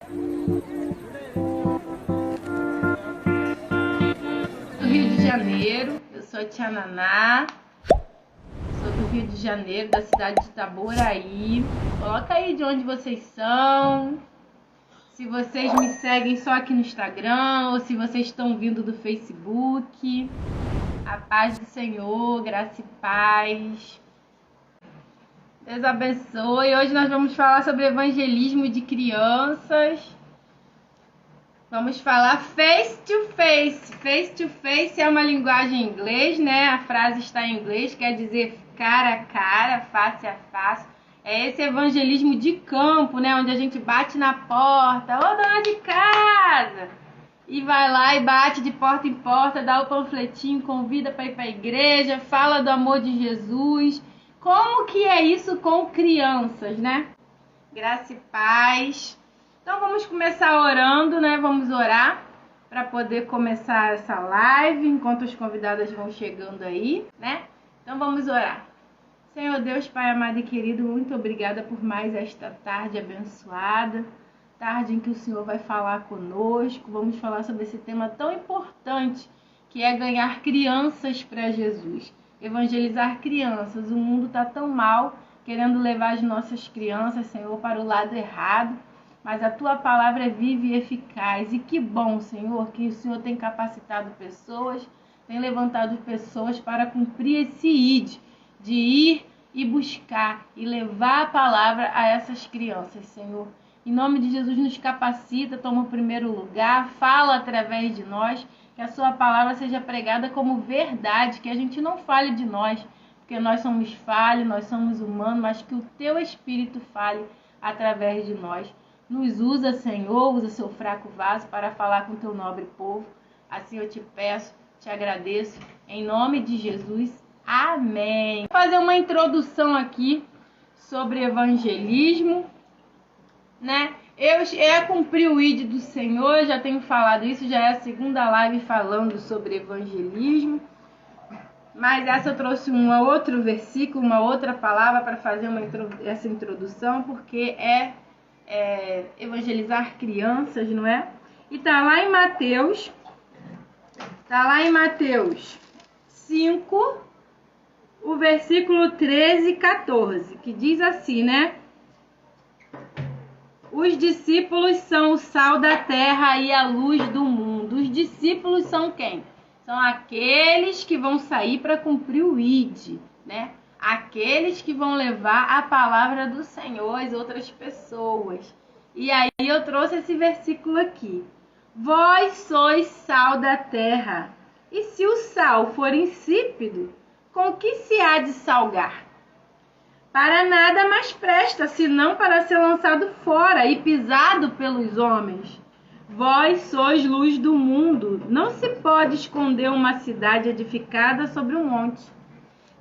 Do Rio de Janeiro, eu sou a Tia Naná, sou do Rio de Janeiro, da cidade de Itaboraí. Coloca aí de onde vocês são, se vocês me seguem só aqui no Instagram ou se vocês estão vindo do Facebook. A paz do Senhor, graça e paz. Deus abençoe. Hoje nós vamos falar sobre evangelismo de crianças. Vamos falar face to face. Face to face é uma linguagem em inglês, né? A frase está em inglês, quer dizer cara a cara, face a face. É esse evangelismo de campo, né? Onde a gente bate na porta. Ô, dona de casa! E vai lá e bate de porta em porta, dá o panfletinho, convida para ir para a igreja, fala do amor de Jesus. Como que é isso com crianças, né? Graça e paz. Então vamos começar orando, né? Vamos orar para poder começar essa live, enquanto as convidadas vão chegando aí, né? Então vamos orar. Senhor Deus, Pai amado e querido, muito obrigada por mais esta tarde abençoada. Tarde em que o Senhor vai falar conosco. Vamos falar sobre esse tema tão importante, que é ganhar crianças para Jesus. Evangelizar crianças. O mundo está tão mal, querendo levar as nossas crianças, Senhor, para o lado errado. Mas a Tua palavra é viva e eficaz. E que bom, Senhor, que o Senhor tem capacitado pessoas, tem levantado pessoas para cumprir esse ID, de ir e buscar e levar a palavra a essas crianças, Senhor. Em nome de Jesus, nos capacita, toma o primeiro lugar, fala através de nós, que a sua palavra seja pregada como verdade, que a gente não fale de nós, porque nós somos falhos, nós somos humanos, mas que o teu Espírito fale através de nós. Nos usa, Senhor, usa seu fraco vaso para falar com o teu nobre povo. Assim eu te peço, te agradeço, em nome de Jesus, amém. Vou fazer uma introdução aqui sobre evangelismo, né? Eu cumpri o ID do Senhor, já tenho falado isso, já é a segunda live falando sobre evangelismo, mas essa eu trouxe um outro versículo, uma outra palavra para fazer essa introdução, porque é evangelizar crianças, não é? E tá lá em Mateus 5, o versículo 13 e 14, que diz assim, né? Os discípulos são o sal da terra e a luz do mundo. Os discípulos são quem? São aqueles que vão sair para cumprir o ID, né? Aqueles que vão levar a palavra do Senhor às outras pessoas. E aí eu trouxe esse versículo aqui. Vós sois sal da terra. E se o sal for insípido, com que se há de salgar? Para nada mais presta, senão para ser lançado fora e pisado pelos homens. Vós sois luz do mundo. Não se pode esconder uma cidade edificada sobre um monte.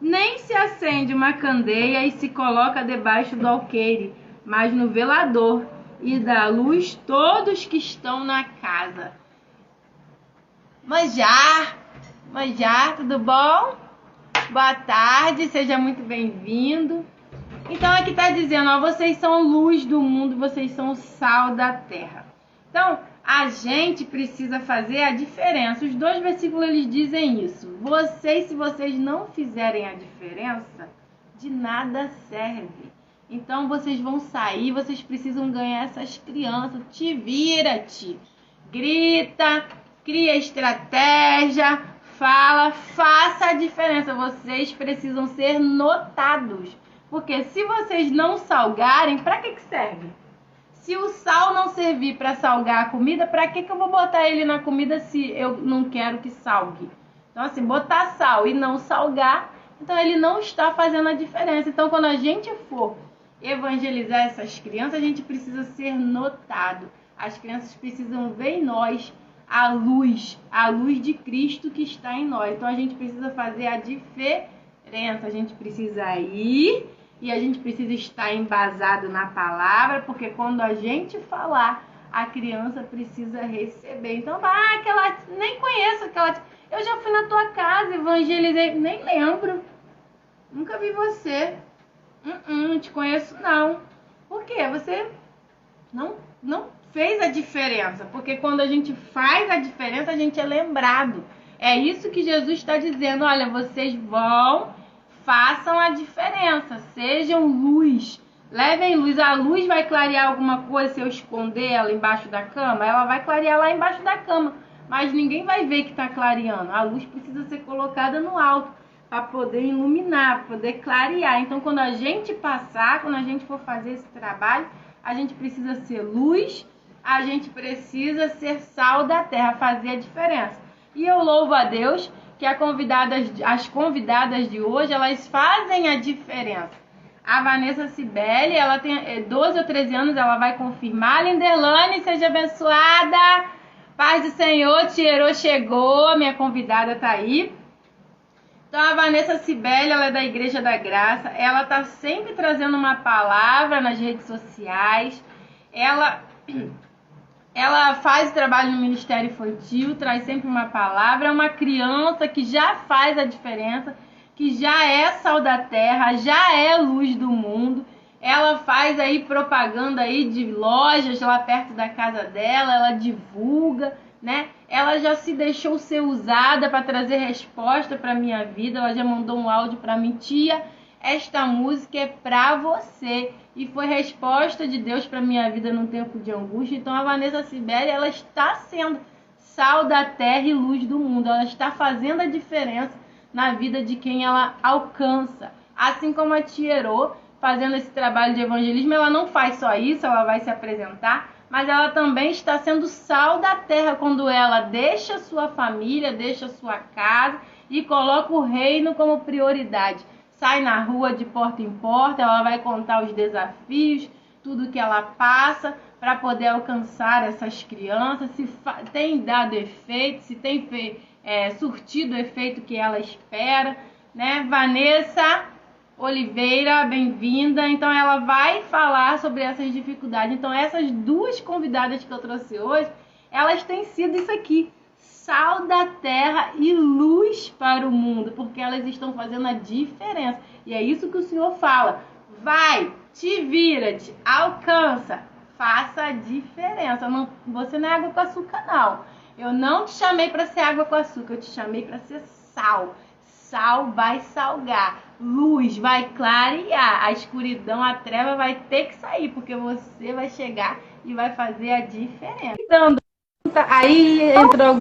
Nem se acende uma candeia e se coloca debaixo do alqueire, mas no velador, e dá luz todos que estão na casa. Manjar, tudo bom? Boa tarde, seja muito bem-vindo. Então aqui está dizendo, ó, vocês são luz do mundo, vocês são o sal da terra. Então a gente precisa fazer a diferença. Os dois versículos eles dizem isso. Se vocês não fizerem a diferença, de nada serve. Então vocês vão sair, vocês precisam ganhar essas crianças. Te vira-te, grita, cria estratégia, fala, faça a diferença. Vocês precisam ser notados. Porque se vocês não salgarem, para que serve? Se o sal não servir para salgar a comida, para que eu vou botar ele na comida se eu não quero que salgue? Então, assim, botar sal e não salgar, então ele não está fazendo a diferença. Então, quando a gente for evangelizar essas crianças, a gente precisa ser notado. As crianças precisam ver em nós a luz de Cristo que está em nós. Então, a gente precisa fazer a diferença. A gente precisa ir e a gente precisa estar embasado na palavra, porque quando a gente falar, a criança precisa receber. Então, nem conheço aquela... Eu já fui na tua casa, evangelizei, nem lembro. Nunca vi você. Não te conheço, não. Por quê? Você não fez a diferença, porque quando a gente faz a diferença, a gente é lembrado. É isso que Jesus está dizendo, olha, vocês vão, façam a diferença, sejam luz, levem luz. A luz vai clarear alguma coisa se eu esconder ela embaixo da cama? Ela vai clarear lá embaixo da cama, mas ninguém vai ver que está clareando. A luz precisa ser colocada no alto para poder iluminar, para poder clarear. Então, quando a gente passar, quando a gente for fazer esse trabalho, a gente precisa ser luz, a gente precisa ser sal da terra, fazer a diferença. E eu louvo a Deus que as convidadas de hoje, elas fazem a diferença. A Vanessa Cibele, ela tem 12 ou 13 anos, ela vai confirmar. Linderlane, seja abençoada. Paz do Senhor, Tierô chegou, minha convidada tá aí. Então, a Vanessa Cibele, ela é da Igreja da Graça. Ela tá sempre trazendo uma palavra nas redes sociais. Ela faz trabalho no Ministério Infantil, traz sempre uma palavra. É uma criança que já faz a diferença, que já é sal da terra, já é luz do mundo. Ela faz aí propaganda aí de lojas lá perto da casa dela, ela divulga, né? Ela já se deixou ser usada para trazer resposta para minha vida. Ela já mandou um áudio para mim, tia, esta música é para você. E foi resposta de Deus para minha vida num tempo de angústia. Então a Vanessa Cibele, ela está sendo sal da terra e luz do mundo. Ela está fazendo a diferença na vida de quem ela alcança. Assim como a Tierô, fazendo esse trabalho de evangelismo, ela não faz só isso, ela vai se apresentar, mas ela também está sendo sal da terra quando ela deixa sua família, deixa sua casa e coloca o reino como prioridade. Sai na rua de porta em porta, ela vai contar os desafios, tudo que ela passa para poder alcançar essas crianças, se tem dado efeito, se tem surtido o efeito que ela espera, né? Vanessa Oliveira, bem-vinda. Então, ela vai falar sobre essas dificuldades. Então, essas duas convidadas que eu trouxe hoje, elas têm sido isso aqui, sal da terra e luz para o mundo, porque elas estão fazendo a diferença. E é isso que o Senhor fala. Vai, te vira-te, alcança, faça a diferença. Não, você não é água com açúcar, não. Eu não te chamei para ser água com açúcar, eu te chamei para ser sal. Sal vai salgar, luz vai clarear, a escuridão, a treva vai ter que sair, porque você vai chegar e vai fazer a diferença. Então, aí entrou...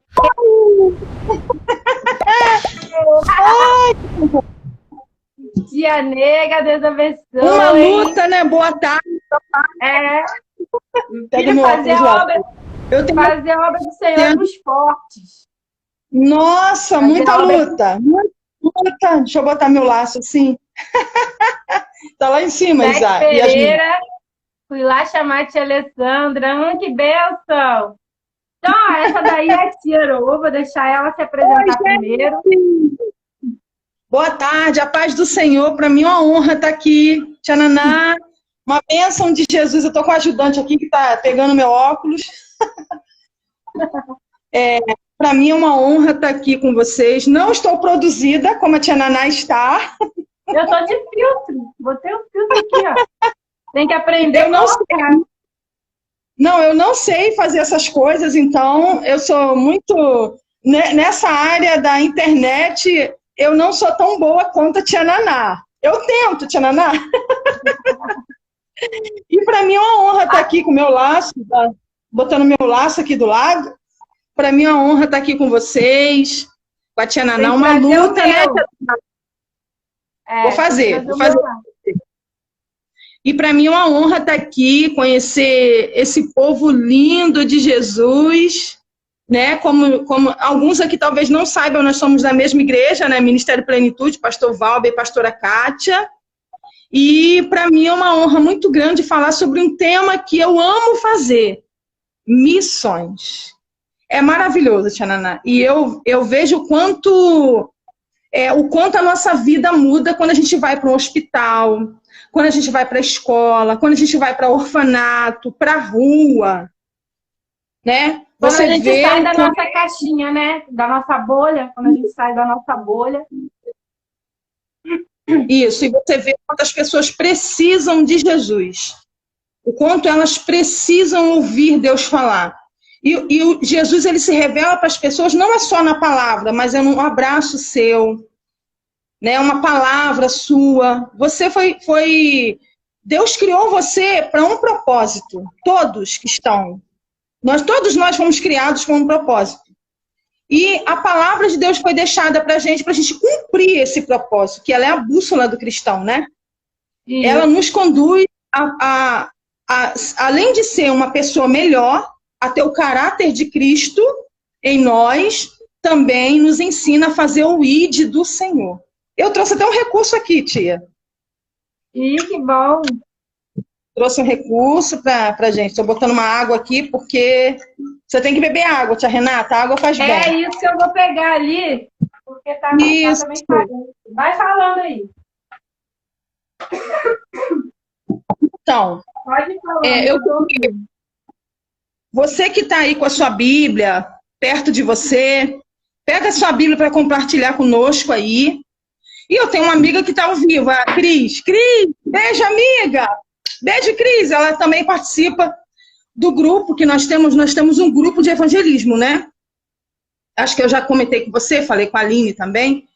Tia Nega, Deus abençoe. Uma luta, né? Boa tarde. Filho, fazer a obra do Senhor para os fortes. Nossa, muita luta. Luta. Deixa eu botar meu laço assim. Tá lá em cima, Isa. Pereira, fui lá chamar a tia Alessandra. Que bênção! Então, essa daí é a tia, vou deixar ela se apresentar primeiro. Boa tarde, a paz do Senhor. Para mim é uma honra estar aqui. Tia Naná, uma bênção de Jesus. Eu estou com a ajudante aqui que está pegando meu óculos. Para mim é uma honra estar aqui com vocês. Não estou produzida como a tia Naná está. Eu estou de filtro. Botei o filtro aqui, ó. Tem que aprender a colocar. Não, eu não sei fazer essas coisas, então eu sou muito... Nessa área da internet, eu não sou tão boa quanto a tia Naná. Eu tento, tia Naná. E para mim é uma honra estar aqui com o meu laço, botando meu laço aqui do lado. Para mim é uma honra estar aqui com vocês, com a tia Naná, uma luta, né? Vou fazer. E para mim é uma honra estar aqui, conhecer esse povo lindo de Jesus, né? Como alguns aqui talvez não saibam, nós somos da mesma igreja, né? Ministério Plenitude, pastor Valber e pastora Kátia. E para mim é uma honra muito grande falar sobre um tema que eu amo fazer, missões. É maravilhoso, tia Naná. E eu vejo o quanto a nossa vida muda quando a gente vai para um hospital, quando a gente vai para a escola, quando a gente vai para orfanato, para a rua, né? Quando a gente sai da nossa caixinha, né? Da nossa bolha, quando a gente sai da nossa bolha. Isso, e você vê quantas pessoas precisam de Jesus. o quanto elas precisam ouvir Deus falar. E Jesus, ele se revela para as pessoas, não é só na palavra, mas é num abraço seu, né? Uma palavra sua. Você Deus criou você para um propósito. Todos que estão. Todos nós fomos criados com um propósito. E a palavra de Deus foi deixada para a gente cumprir esse propósito, que ela é a bússola do cristão, né? Ela nos conduz além de ser uma pessoa melhor, a ter o caráter de Cristo em nós, também nos ensina a fazer o ID do Senhor. Eu trouxe até um recurso aqui, tia. Que bom! Trouxe um recurso pra gente. Estou botando uma água aqui, porque você tem que beber água, tia Renata. A água faz bem. É isso que eu vou pegar ali, porque tá também falando. Vai falando aí. Então, pode falar. Você que está aí com a sua Bíblia, perto de você, pega a sua Bíblia para compartilhar conosco aí. E eu tenho uma amiga que está ao vivo, a Cris. Cris, beijo, amiga! Beijo, Cris! Ela também participa do grupo que nós temos. Nós temos um grupo de evangelismo, né? Acho que eu já comentei com você, falei com a Aline também.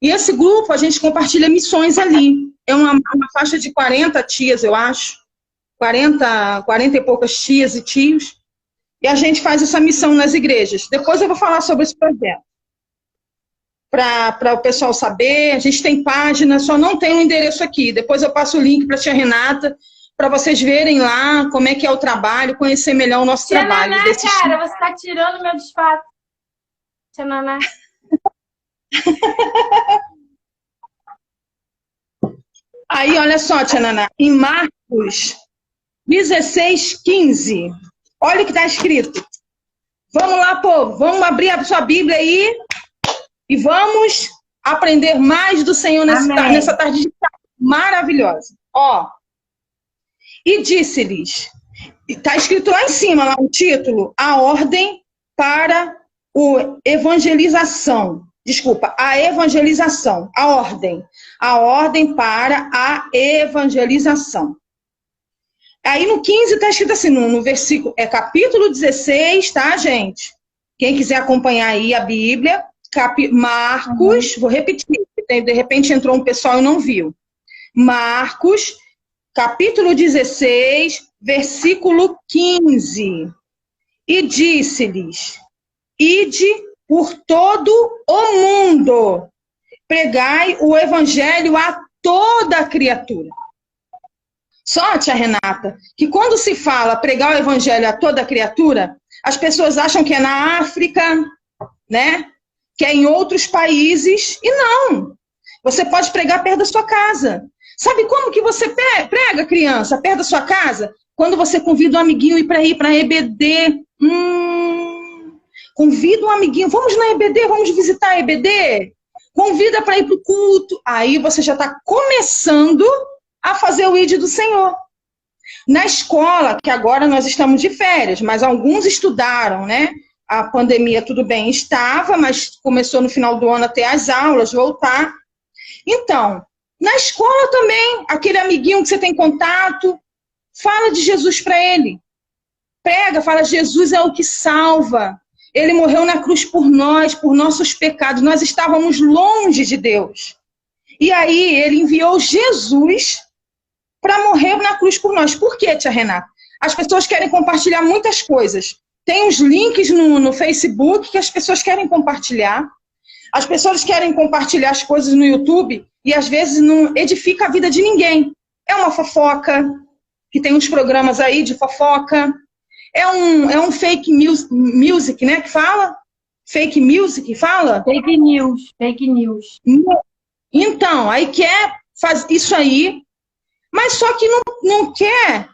E esse grupo, a gente compartilha missões ali. É uma faixa de 40 tias, eu acho. 40 e poucas tias e tios. E a gente faz essa missão nas igrejas. Depois eu vou falar sobre esse projeto. Para o pessoal saber, a gente tem página, só não tem o endereço aqui. Depois eu passo o link para a tia Renata, para vocês verem lá como é que é o trabalho, conhecer melhor o nosso trabalho. Naná, cara, você está tirando meu desfato. Tia Naná. Aí, olha só, tia Naná, em Marcos 16:15, olha o que está escrito. Vamos lá, povo, vamos abrir a sua Bíblia aí e vamos aprender mais do Senhor nessa tarde maravilhosa. Ó, e disse-lhes, está escrito lá em cima, lá no título, a ordem para a evangelização. Desculpa, a evangelização, a ordem para a evangelização. Aí no 15 está escrito assim, no versículo, capítulo 16, tá, gente? Quem quiser acompanhar aí a Bíblia, Marcos, vou repetir, de repente entrou um pessoal e não viu. Marcos, capítulo 16, versículo 15. E disse-lhes, ide por todo o mundo, pregai o evangelho a toda a criatura. Só, tia Renata, que quando se fala pregar o evangelho a toda a criatura, as pessoas acham que é na África, né? Que é em outros países, e não. Você pode pregar perto da sua casa. Sabe como que você prega, criança, perto da sua casa? Quando você convida um amiguinho para ir para a EBD. Convida um amiguinho, vamos na EBD, vamos visitar a EBD? Convida para ir para o culto. Aí você já está começando a fazer o ID do Senhor. Na escola, que agora nós estamos de férias, mas alguns estudaram, né? A pandemia, tudo bem, estava, mas começou no final do ano a ter as aulas, voltar. Então, na escola também, aquele amiguinho que você tem contato, fala de Jesus para ele. Prega, fala, Jesus é o que salva. Ele morreu na cruz por nós, por nossos pecados. Nós estávamos longe de Deus. E aí, ele enviou Jesus para morrer na cruz por nós. Por quê, tia Renata? As pessoas querem compartilhar muitas coisas. Tem uns links no Facebook que as pessoas querem compartilhar. As pessoas querem compartilhar as coisas no YouTube e às vezes não edifica a vida de ninguém. É uma fofoca, que tem uns programas aí de fofoca. É um fake music, né, que fala? Fake music, fala? Fake news. Então, aí quer fazer isso aí, mas só que não quer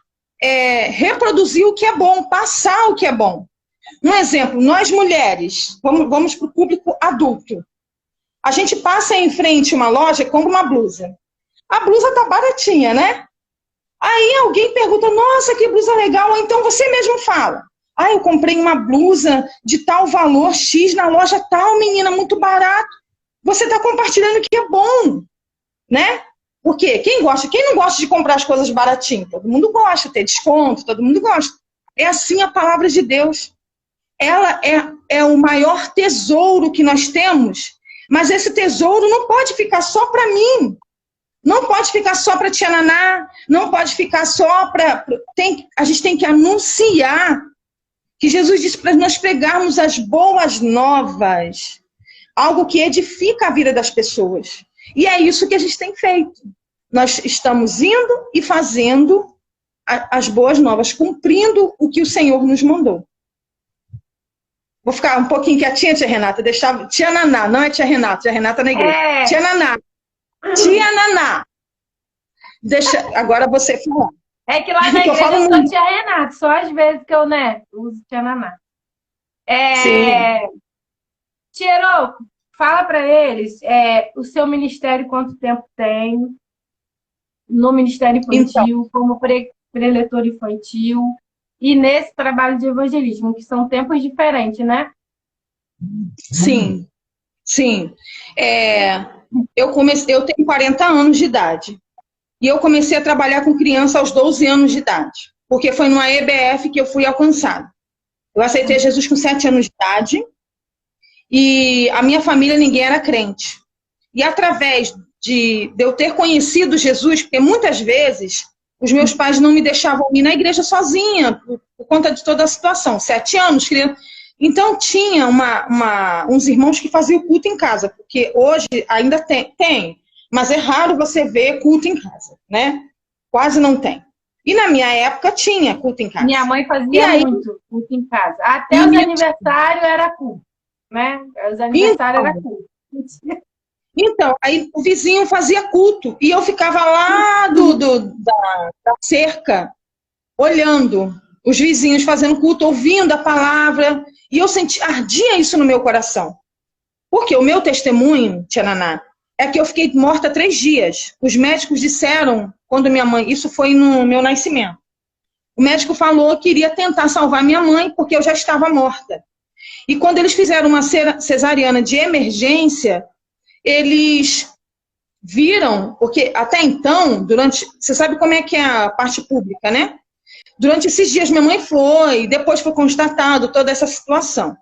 reproduzir o que é bom, passar o que é bom. Um exemplo, nós mulheres, vamos para o público adulto. A gente passa em frente a uma loja e compra uma blusa. A blusa tá baratinha, né? Aí alguém pergunta, nossa, que blusa legal. Ou então você mesmo fala, eu comprei uma blusa de tal valor X na loja tal, menina, muito barato. Você está compartilhando o que é bom, né? Por quê? Quem não gosta de comprar as coisas baratinho? Todo mundo gosta, ter desconto, todo mundo gosta. É assim a palavra de Deus. Ela é o maior tesouro que nós temos, mas esse tesouro não pode ficar só para mim. Não pode ficar só para Tia Naná, não pode ficar só para... A gente tem que anunciar que Jesus disse para nós pregarmos as boas novas, algo que edifica a vida das pessoas. E é isso que a gente tem feito. Nós estamos indo e fazendo as boas novas, cumprindo o que o Senhor nos mandou. Vou ficar um pouquinho quietinha, Tia Renata. Tia Naná, não é Tia Renata na igreja. Tia Naná. Tia Naná. Agora você falar. É que lá na igreja eu sou Tia Renata, só às vezes que eu, uso Tia Naná. Tiero, fala para eles, o seu ministério quanto tempo tem, no Ministério Infantil, como preletor infantil, e nesse trabalho de evangelismo, que são tempos diferentes, né? Sim, sim. Eu tenho 40 anos de idade. E eu comecei a trabalhar com criança aos 12 anos de idade. Porque foi numa EBF que eu fui alcançada. Eu aceitei Jesus com 7 anos de idade. E a minha família, ninguém era crente. E através de eu ter conhecido Jesus, porque muitas vezes os meus pais não me deixavam ir na igreja sozinha, por conta de toda a situação. 7 anos, criança. Então, tinha uns irmãos que faziam culto em casa, porque hoje ainda tem, mas é raro você ver culto em casa, né? Quase não tem. E na minha época tinha culto em casa. Minha mãe fazia muito culto em casa. Até os aniversários era culto, né? Os aniversários era culto. Então, aí o vizinho fazia culto, e eu ficava lá da cerca, olhando os vizinhos fazendo culto, ouvindo a palavra, e eu ardia isso no meu coração. Porque o meu testemunho, Tia Naná, é que eu fiquei morta 3 dias. Os médicos disseram, quando minha mãe... Isso foi no meu nascimento. O médico falou que iria tentar salvar minha mãe, porque eu já estava morta. E quando eles fizeram uma cesariana de emergência, eles viram... Porque até então, você sabe como é que é a parte pública, né? Durante esses dias, minha mãe foi, depois foi constatado toda essa situação,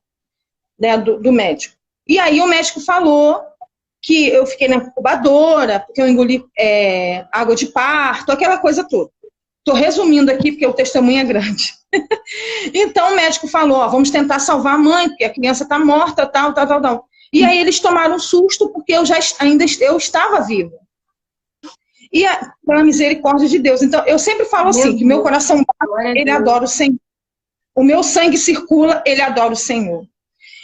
né, do médico. E aí o médico falou que eu fiquei na incubadora, porque eu engoli água de parto, aquela coisa toda. Estou resumindo aqui, porque o testemunho é grande. Então o médico falou, vamos tentar salvar a mãe, porque a criança está morta, tal. E aí eles tomaram um susto, porque eu estava viva. E pela misericórdia de Deus. Então, eu sempre falo assim, que meu coração bate, ele adora o Senhor. O meu sangue circula, ele adora o Senhor.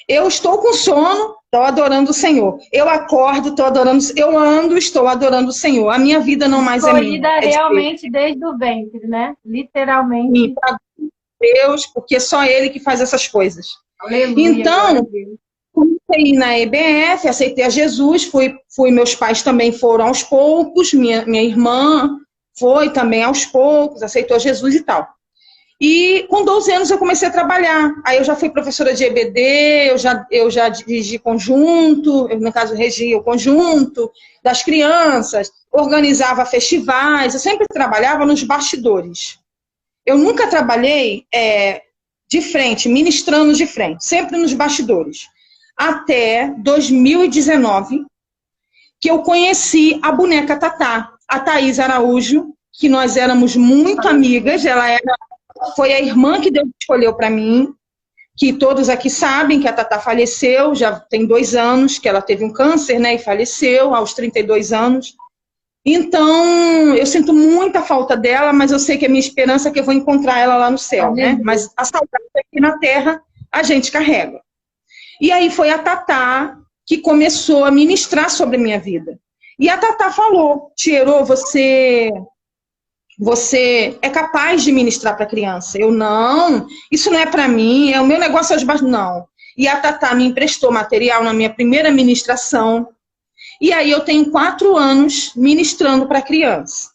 Eu estou com sono, estou adorando o Senhor. Eu acordo, estou adorando. Eu ando, estou adorando o Senhor. A minha vida não mais é minha. Escolhida realmente desde o ventre, né? Literalmente. Para Deus, porque é só Ele que faz essas coisas. Aleluia, então, comecei na EBF, aceitei a Jesus, meus pais também foram aos poucos, minha irmã foi também aos poucos, aceitou Jesus e tal. E com 12 anos eu comecei a trabalhar. Aí eu já fui professora de EBD, eu já dirigi conjunto, no caso regia o conjunto das crianças, organizava festivais, eu sempre trabalhava nos bastidores. Eu nunca trabalhei de frente, ministrando de frente, sempre nos bastidores. Até 2019, que eu conheci a boneca Tatá, a Thaís Araújo, que nós éramos muito amigas, foi a irmã que Deus escolheu para mim, que todos aqui sabem que a Tatá faleceu, já tem 2 anos, que ela teve um câncer, né, e faleceu aos 32 anos. Então, eu sinto muita falta dela, mas eu sei que a minha esperança é que eu vou encontrar ela lá no céu, né? Mas a saudade aqui na terra, a gente carrega. E aí foi a Tatá que começou a ministrar sobre a minha vida. E a Tatá falou, Tiero, você é capaz de ministrar para criança. Eu, não, isso não é para mim, o meu negócio é os baixos. Não. E a Tatá me emprestou material na minha primeira ministração. E aí eu tenho 4 anos ministrando para criança.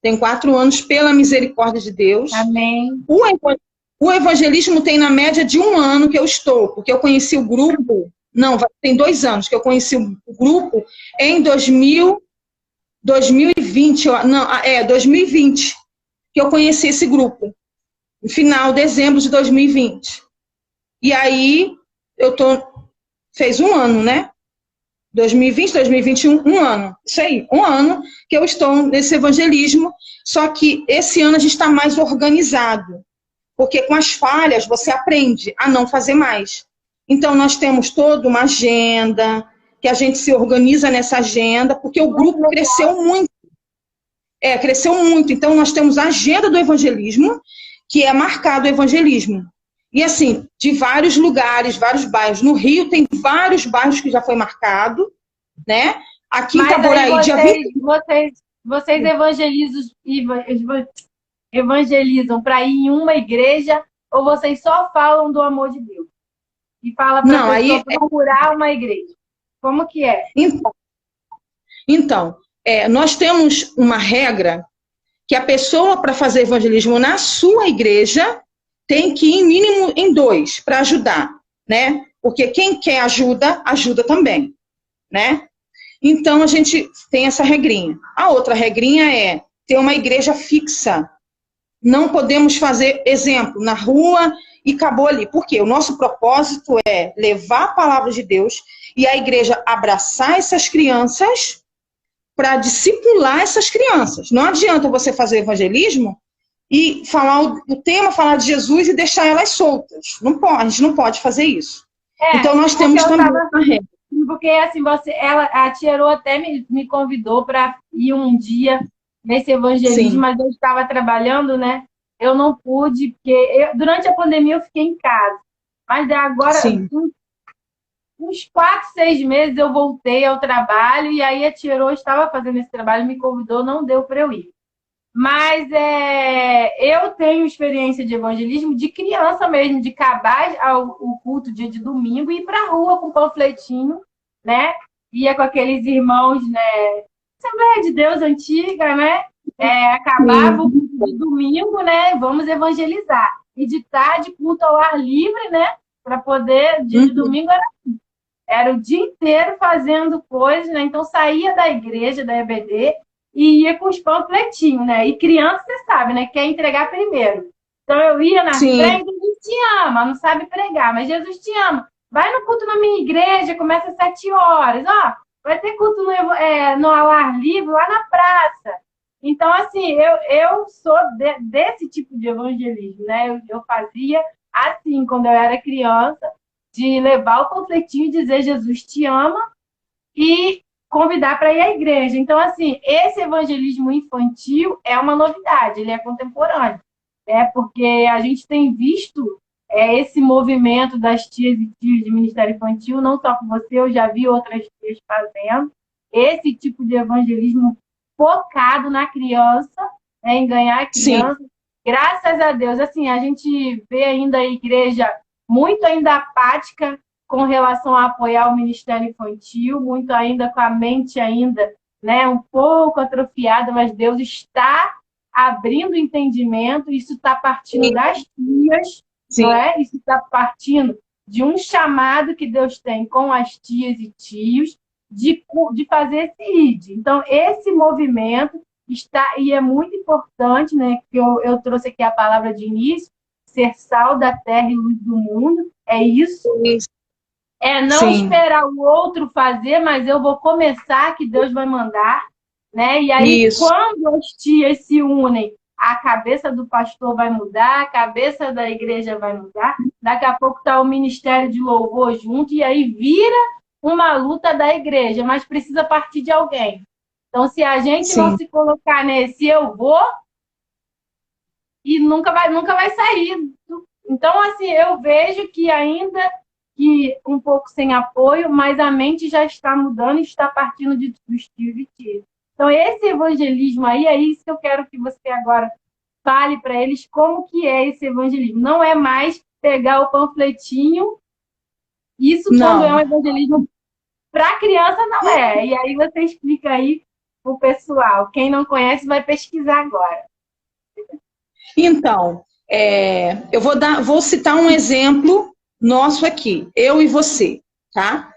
Tenho 4 anos pela misericórdia de Deus. Amém. O evangelismo tem na média de 1 ano que eu estou, porque eu conheci o grupo, tem 2 anos que eu conheci o grupo em 2000, 2020, não, 2020, que eu conheci esse grupo, no final de dezembro de 2020. E aí, fez um ano, né? 2020, 2021, um ano. Isso aí, um ano que eu estou nesse evangelismo, só que esse ano a gente está mais organizado, porque com as falhas você aprende a não fazer mais. Então, nós temos toda uma agenda, que a gente se organiza nessa agenda, porque o grupo cresceu muito. Cresceu muito. Então, nós temos a agenda do evangelismo, que é marcado o evangelismo. E assim, de vários lugares, vários bairros. No Rio tem vários bairros que já foi marcado, né? Aqui em Itaboraí, dia 20... vocês evangelizam para ir em uma igreja ou vocês só falam do amor de Deus? E fala para a pessoa procurar uma igreja. Como que é? Então, nós temos uma regra que a pessoa, para fazer evangelismo na sua igreja, tem que ir mínimo em 2 para ajudar, né? Porque quem quer ajuda, ajuda também, né? Então, a gente tem essa regrinha. A outra regrinha é ter uma igreja fixa. Não podemos fazer, exemplo, na rua e acabou ali. Por quê? O nosso propósito é levar a palavra de Deus e a igreja abraçar essas crianças para discipular essas crianças. Não adianta você fazer evangelismo e falar o tema, falar de Jesus e deixar elas soltas. Não pode, a gente não pode fazer isso. Então, nós temos também essa regra. Porque, assim, a tia Ero até me convidou para ir um dia nesse evangelismo, sim, mas eu estava trabalhando, né? Eu não pude, porque durante a pandemia eu fiquei em casa. Mas agora, uns 4, 6 meses eu voltei ao trabalho e aí a tia Ero estava fazendo esse trabalho, me convidou, não deu para eu ir. Mas eu tenho experiência de evangelismo de criança mesmo, de acabar o culto dia de domingo e ir para a rua com panfletinho, né? Ia com aqueles irmãos, né? Assembleia de Deus antiga, né? Acabava o culto de domingo, né? Vamos evangelizar. E de tarde, culto ao ar livre, né? Para poder, dia de domingo era o dia inteiro fazendo coisas, né? Então saía da igreja, da EBD, e ia com os panfletinhos, né? E criança, você sabe, né? Quer entregar primeiro. Então eu ia na frente, Jesus te ama, não sabe pregar, mas Jesus te ama. Vai no culto na minha igreja, começa às 7 horas. Ó, vai ter culto no ao ar livre, lá na praça. Então, assim, eu sou desse tipo de evangelismo, né? Eu fazia assim, quando eu era criança, de levar o panfletinho e dizer Jesus te ama e convidar para ir à igreja. Então, assim, esse evangelismo infantil é uma novidade, ele é contemporâneo, né? Porque a gente tem visto esse movimento das tias e tios de Ministério Infantil, não só com você, eu já vi outras tias fazendo, esse tipo de evangelismo focado na criança, né, em ganhar a criança. Sim. Graças a Deus, assim, a gente vê ainda a igreja muito ainda apática com relação a apoiar o Ministério Infantil, muito ainda com a mente ainda, né, um pouco atrofiada, mas Deus está abrindo entendimento, isso está partindo das tias, não é? Isso está partindo de um chamado que Deus tem com as tias e tios de fazer esse ID. Então, esse movimento está, e é muito importante, né, que eu trouxe aqui a palavra de início, ser sal da terra e luz do mundo, é isso. Não esperar o outro fazer, mas eu vou começar, que Deus vai mandar, né? E aí, quando as tias se unem, a cabeça do pastor vai mudar, a cabeça da igreja vai mudar, daqui a pouco está o ministério de louvor junto, e aí vira uma luta da igreja, mas precisa partir de alguém. Então, se a gente não se colocar nesse eu vou, e nunca vai sair. Então, assim, eu vejo que ainda que um pouco sem apoio, mas a mente já está mudando e está partindo dos tios e tias. Então, esse evangelismo aí, é isso que eu quero que você agora fale para eles como que é esse evangelismo. Não é mais pegar o panfletinho, isso quando é um evangelismo para criança, não é. E aí você explica aí para o pessoal. Quem não conhece vai pesquisar agora. Então, eu vou citar um exemplo nosso aqui, eu e você, tá?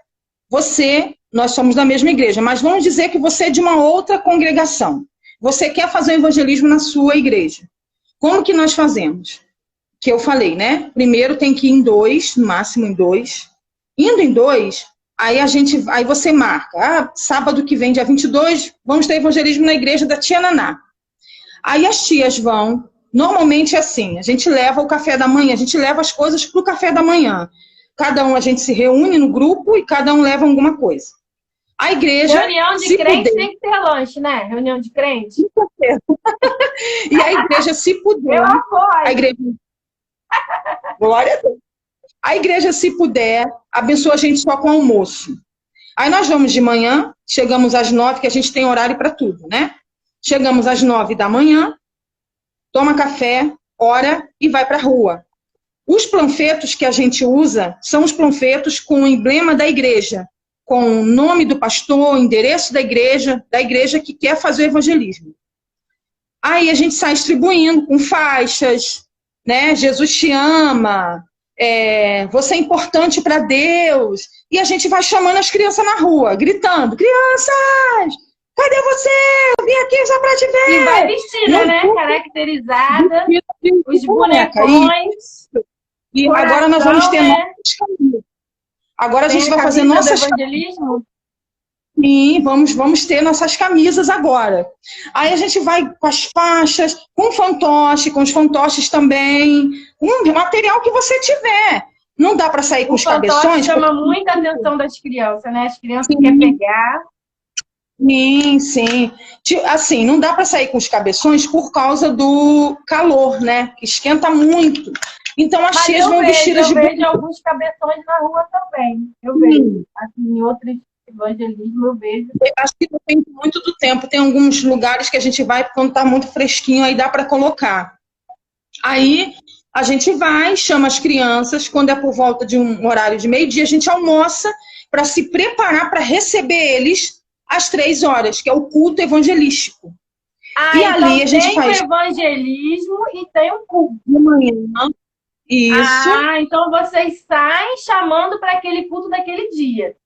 Você nós somos da mesma igreja, mas vamos dizer que você é de uma outra congregação. Você quer fazer o evangelismo na sua igreja. Como que nós fazemos? Que eu falei, né? Primeiro tem que ir em 2, no máximo em 2. Indo em 2, aí você marca, sábado que vem, dia 22, vamos ter evangelismo na igreja da tia Naná. Aí as tias vão, normalmente é assim, a gente leva o café da manhã, a gente leva as coisas para o café da manhã. A gente se reúne no grupo e cada um leva alguma coisa. A igreja... Reunião de crente tem que ter lanche, né? Reunião de crente. E a igreja, se puder... Eu apoio. A igreja... Glória a Deus. A igreja, se puder, abençoa a gente só com almoço. Aí nós vamos de manhã, chegamos às 9, que a gente tem horário para tudo, né? Chegamos às 9 da manhã, toma café, ora e vai para a rua. Os panfletos que a gente usa são os panfletos com o emblema da igreja, com o nome do pastor, o endereço da igreja que quer fazer o evangelismo. Aí a gente sai distribuindo com faixas, né? Jesus te ama, você é importante para Deus. E a gente vai chamando as crianças na rua, gritando, crianças, cadê você? Eu vim aqui só para te ver. E vai vestida, né? Caracterizada, os bonecões. E agora nós vamos ter nossas camisas. Agora a gente vai fazer nossas evangelismo. Sim, vamos ter nossas camisas agora. Aí a gente vai com as faixas, com fantoche, com os fantoches também, um material que você tiver. Não dá para sair com os cabeções. Chama muita atenção das crianças, né? As crianças querem pegar. Sim, sim. Assim, não dá para sair com os cabeções por causa do calor, né? Que esquenta muito. Então as tias vão vestidas de... Eu vejo alguns cabeções na rua também. Eu vejo. Assim, em outros evangelismo eu vejo. Acho que depende muito do tempo. Tem alguns lugares que a gente vai quando está muito fresquinho, aí dá para colocar. Aí a gente vai, chama as crianças, quando é por volta de um horário de meio-dia, a gente almoça para se preparar para receber eles às 3 horas, que é o culto evangelístico. E então ali a gente faz o evangelismo e tem um culto. De manhã. Isso. Então vocês saem chamando para aquele culto daquele dia.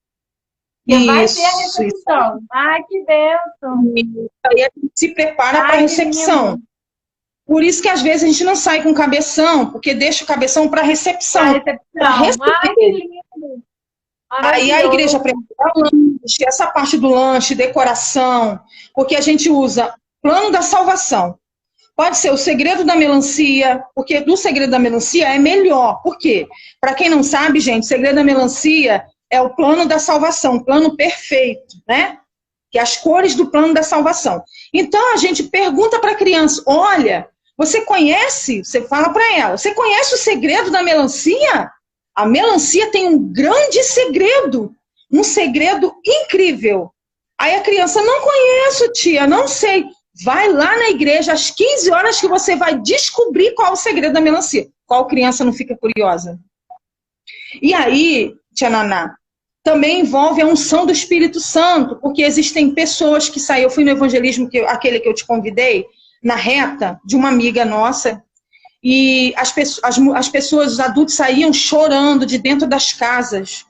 E vai ter a recepção. Que bênção. Aí a gente se prepara para a recepção. Lindo. Por isso que às vezes a gente não sai com cabeção, porque deixa o cabeção para a recepção. Que lindo. Aí a igreja prepara o lanche, essa parte do lanche, decoração, porque a gente usa plano da salvação. Pode ser o segredo da melancia, porque do segredo da melancia é melhor. Por quê? Para quem não sabe, gente, o segredo da melancia é o plano da salvação, o plano perfeito, né? Que é as cores do plano da salvação. Então a gente pergunta para a criança, olha, você conhece? Você fala para ela, você conhece o segredo da melancia? A melancia tem um grande segredo, um segredo incrível. Aí a criança, não conheço, tia, não sei. Vai lá na igreja às 15 horas que você vai descobrir qual é o segredo da melancia. Qual criança não fica curiosa? E aí, tia Naná, também envolve a unção do Espírito Santo, porque existem pessoas que saem. Eu fui no evangelismo, aquele que eu te convidei, na reta de uma amiga nossa, e as pessoas, os adultos saíam chorando de dentro das casas,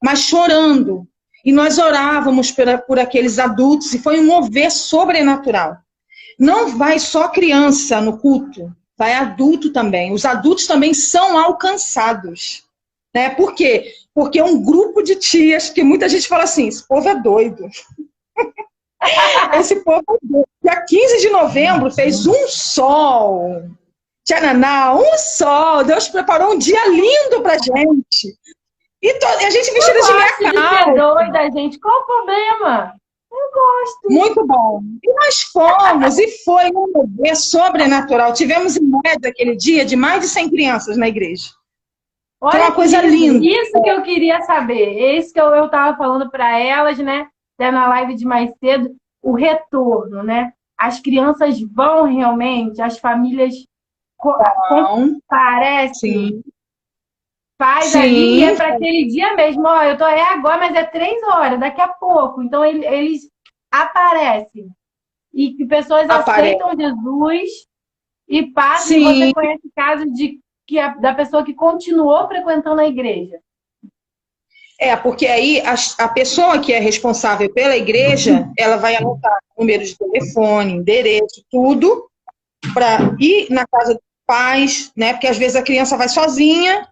mas chorando. E nós orávamos por aqueles adultos, e foi um mover sobrenatural. Não vai só criança no culto, vai adulto também. Os adultos também são alcançados. Né? Por quê? Porque é um grupo de tias que muita gente fala assim, esse povo é doido. Esse povo é doido. Dia 15 de novembro fez um sol. Tia Naná, um sol. Deus preparou um dia lindo pra gente. E a gente vestida de Natal. Ser doida, gente. Qual o problema? Eu gosto. Muito bom. E nós fomos, e foi um mover sobrenatural. Tivemos em média aquele dia de mais de 100 crianças na igreja. Olha, foi uma coisa linda. Isso que eu queria saber. Isso que eu estava falando para elas, né? Até na live de mais cedo, o retorno, né? As crianças vão realmente, as famílias comparecem. Faz ali e é para aquele dia mesmo. Ó, eu tô agora, mas é 3 horas, daqui a pouco. Então eles aparecem. E que pessoas aceitam Jesus e passam. E você conhece casos da pessoa que continuou frequentando a igreja. Porque aí a pessoa que é responsável pela igreja, ela vai anotar número de telefone, endereço, tudo, para ir na casa dos pais, né? Porque às vezes a criança vai sozinha,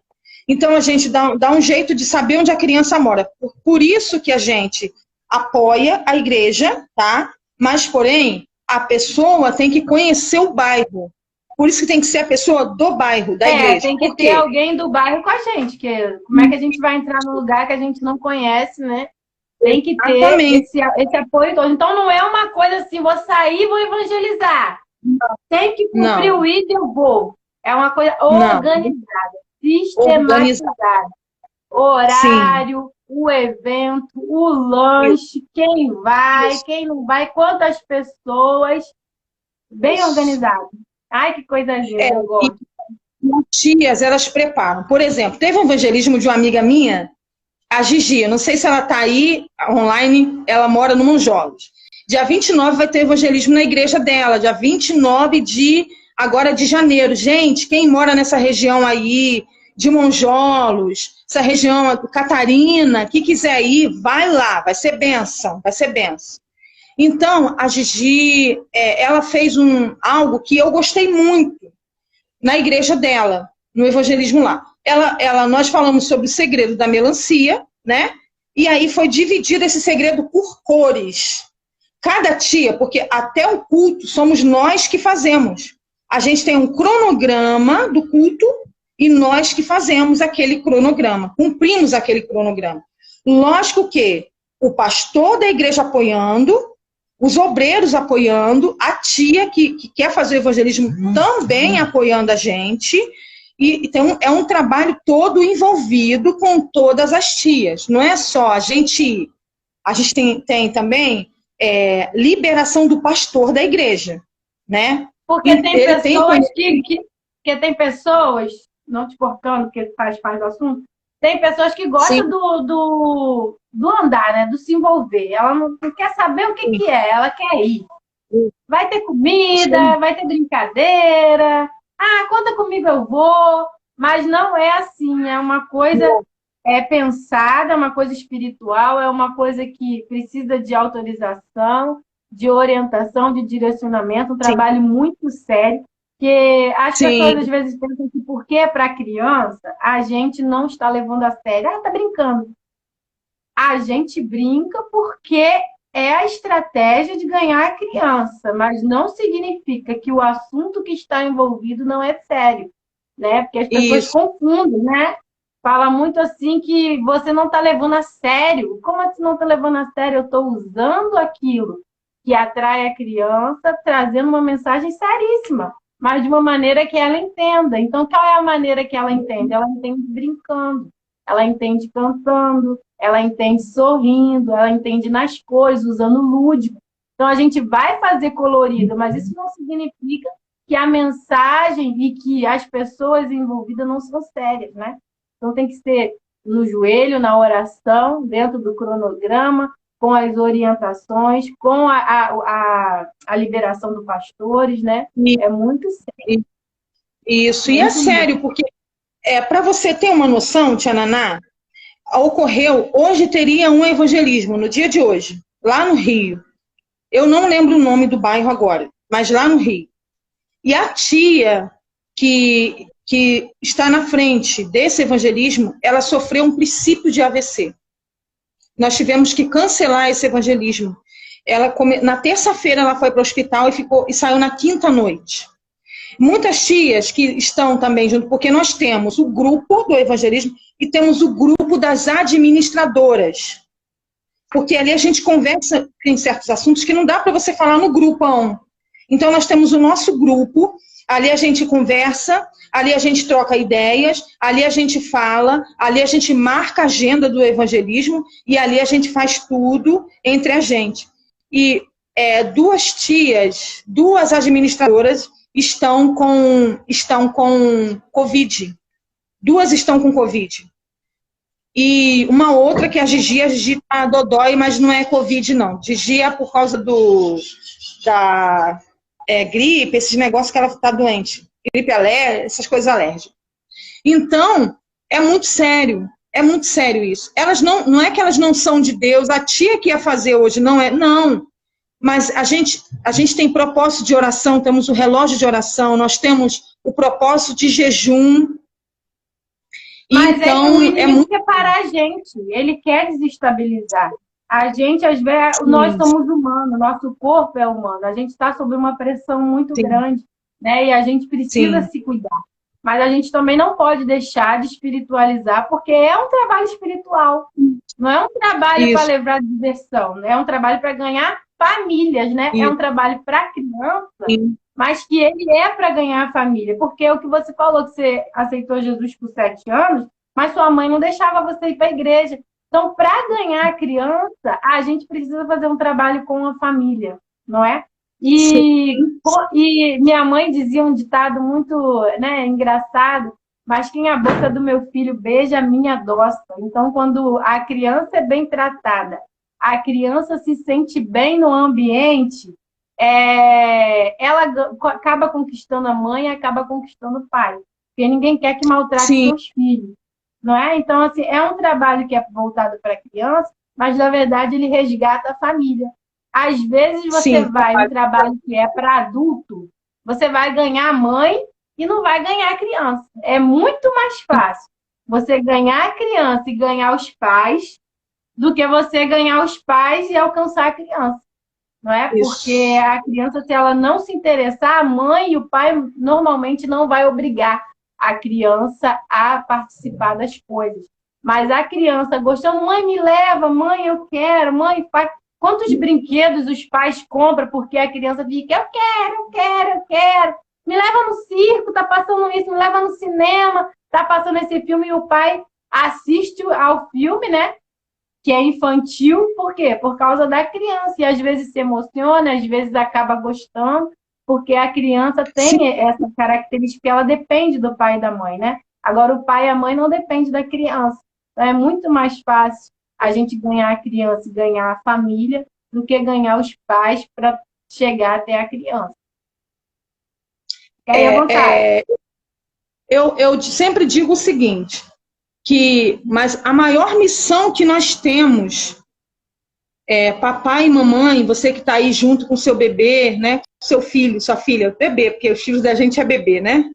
então a gente dá um jeito de saber onde a criança mora. Por isso que a gente apoia a igreja, tá? Mas, porém, a pessoa tem que conhecer o bairro. Por isso que tem que ser a pessoa do bairro, da igreja. Tem que ter alguém do bairro com a gente, que como é que a gente vai entrar num lugar que a gente não conhece, né? Tem que ter esse apoio todo. Então não é uma coisa assim, vou sair e vou evangelizar. Tem que cumprir o item, eu vou. É uma coisa organizada, sistematizada. Horário, o evento, o lanche, quem vai, quem não vai, quantas pessoas. Bem organizado. Ai, que coisa linda, eu gosto. As tias, elas preparam. Por exemplo, teve um evangelismo de uma amiga minha, a Gigi, não sei se ela está aí online, ela mora no Monjolos. Dia 29 vai ter evangelismo na igreja dela, dia 29 agora de janeiro. Gente, quem mora nessa região aí, de Monjolos, essa região Catarina, que quiser ir, vai lá, vai ser bênção, vai ser bênção. Então, a Gigi, ela fez algo que eu gostei muito na igreja dela, no evangelismo lá. Nós falamos sobre o segredo da melancia, né? E aí foi dividido esse segredo por cores. Cada tia, porque até o culto somos nós que fazemos. A gente tem um cronograma do culto e nós que fazemos aquele cronograma, cumprimos aquele cronograma. Lógico que o pastor da igreja apoiando, os obreiros apoiando, a tia que quer fazer o evangelismo também apoiando a gente, e é um trabalho todo envolvido com todas as tias. Não é só a gente tem também liberação do pastor da igreja, né? Porque tem pessoas, não te cortando, porque faz parte do assunto, tem pessoas que gostam do andar, né? Do se envolver. Ela não quer saber o que é, ela quer ir. Vai ter comida, vai ter brincadeira. Ah, conta comigo, eu vou. Mas não é assim, é uma coisa pensada, é uma coisa espiritual, é uma coisa que precisa de autorização, de orientação, de direcionamento, um trabalho muito sério. Porque as pessoas às vezes pensam que porque para criança a gente não está levando a sério. Ah, tá brincando. A gente brinca porque é a estratégia de ganhar a criança, mas não significa que o assunto que está envolvido não é sério, né? Porque as pessoas confundem, né? Fala muito assim que você não está levando a sério. Como assim não está levando a sério? Eu estou usando aquilo que atrai a criança, trazendo uma mensagem seríssima, mas de uma maneira que ela entenda. Então, qual é a maneira que ela entende? Ela entende brincando, ela entende cantando, ela entende sorrindo, ela entende nas cores, usando lúdico. Então, a gente vai fazer colorido, mas isso não significa que a mensagem e que as pessoas envolvidas não são sérias, né? Então, tem que ser no joelho, na oração, dentro do cronograma, com as orientações, com a liberação dos pastores, né? É muito sério. Isso, e é sério, porque para você ter uma noção, Tia Naná, hoje teria um evangelismo, no dia de hoje, lá no Rio. Eu não lembro o nome do bairro agora, mas lá no Rio. E a tia que está na frente desse evangelismo, ela sofreu um princípio de AVC. Nós tivemos que cancelar esse evangelismo. Na terça-feira ela foi para o hospital e saiu na quinta noite. Muitas tias que estão também junto, porque nós temos o grupo do evangelismo e temos o grupo das administradoras. Porque ali a gente conversa em certos assuntos que não dá para você falar no grupão. Então nós temos o nosso grupo, ali a gente conversa, ali a gente troca ideias, ali a gente fala, ali a gente marca a agenda do evangelismo e ali a gente faz tudo entre a gente. E duas administradoras estão com Covid. Duas estão com Covid. E uma outra que a Gigi tá dodói, mas não é Covid, não. Gigi é por causa da gripe, esses negócios que ela está doente. Gripe alérgica, essas coisas alérgicas. Então, é muito sério. É muito sério isso. Elas não é que elas não são de Deus, a tia que ia fazer hoje, não é, não. Mas a gente tem propósito de oração, temos o relógio de oração, nós temos o propósito de jejum. Mas então, o inimigo quer parar a gente, ele quer desestabilizar. A gente, às vezes, nós somos humanos, nosso corpo é humano, a gente está sob uma pressão muito grande, né? E a gente precisa se cuidar. Mas a gente também não pode deixar de espiritualizar, porque é um trabalho espiritual. Não é um trabalho para levar diversão, né? É um trabalho para ganhar famílias, né? É um trabalho para criança, mas que ele é para ganhar a família. Porque é o que você falou, que você aceitou Jesus por 7 anos, mas sua mãe não deixava você ir para a igreja. Então, para ganhar a criança, a gente precisa fazer um trabalho com a família, não é? E minha mãe dizia um ditado muito, né, engraçado, mas quem a boca do meu filho beija, a minha adoça. Então, quando a criança é bem tratada, a criança se sente bem no ambiente, ela acaba conquistando a mãe e acaba conquistando o pai. Porque ninguém quer que maltrate seus filhos, não é? Então, assim, é um trabalho que é voltado para a criança, mas, na verdade, ele resgata a família. Às vezes você vai em um trabalho que é para adulto, você vai ganhar a mãe e não vai ganhar a criança. É muito mais fácil você ganhar a criança e ganhar os pais do que você ganhar os pais e alcançar a criança. Não é? Porque a criança, se ela não se interessar, a mãe e o pai normalmente não vai obrigar a criança a participar das coisas. Mas a criança gostando, mãe, me leva, mãe, eu quero, mãe, pai. Quantos brinquedos os pais compram porque a criança fica, eu quero, eu quero, eu quero. Me leva no circo, tá passando isso, me leva no cinema, tá passando esse filme e o pai assiste ao filme, né? Que é infantil, por quê? Por causa da criança. E às vezes se emociona, às vezes acaba gostando, porque a criança tem essa característica que ela depende do pai e da mãe, né? Agora, o pai e a mãe não dependem da criança. Então, é muito mais fácil a gente ganhar a criança e ganhar a família do que ganhar os pais para chegar até a criança. Fique à vontade. Eu sempre digo o seguinte, mas a maior missão que nós temos, papai e mamãe, você que está aí junto com seu bebê, né, seu filho, sua filha, bebê, porque os filhos da gente é bebê, né?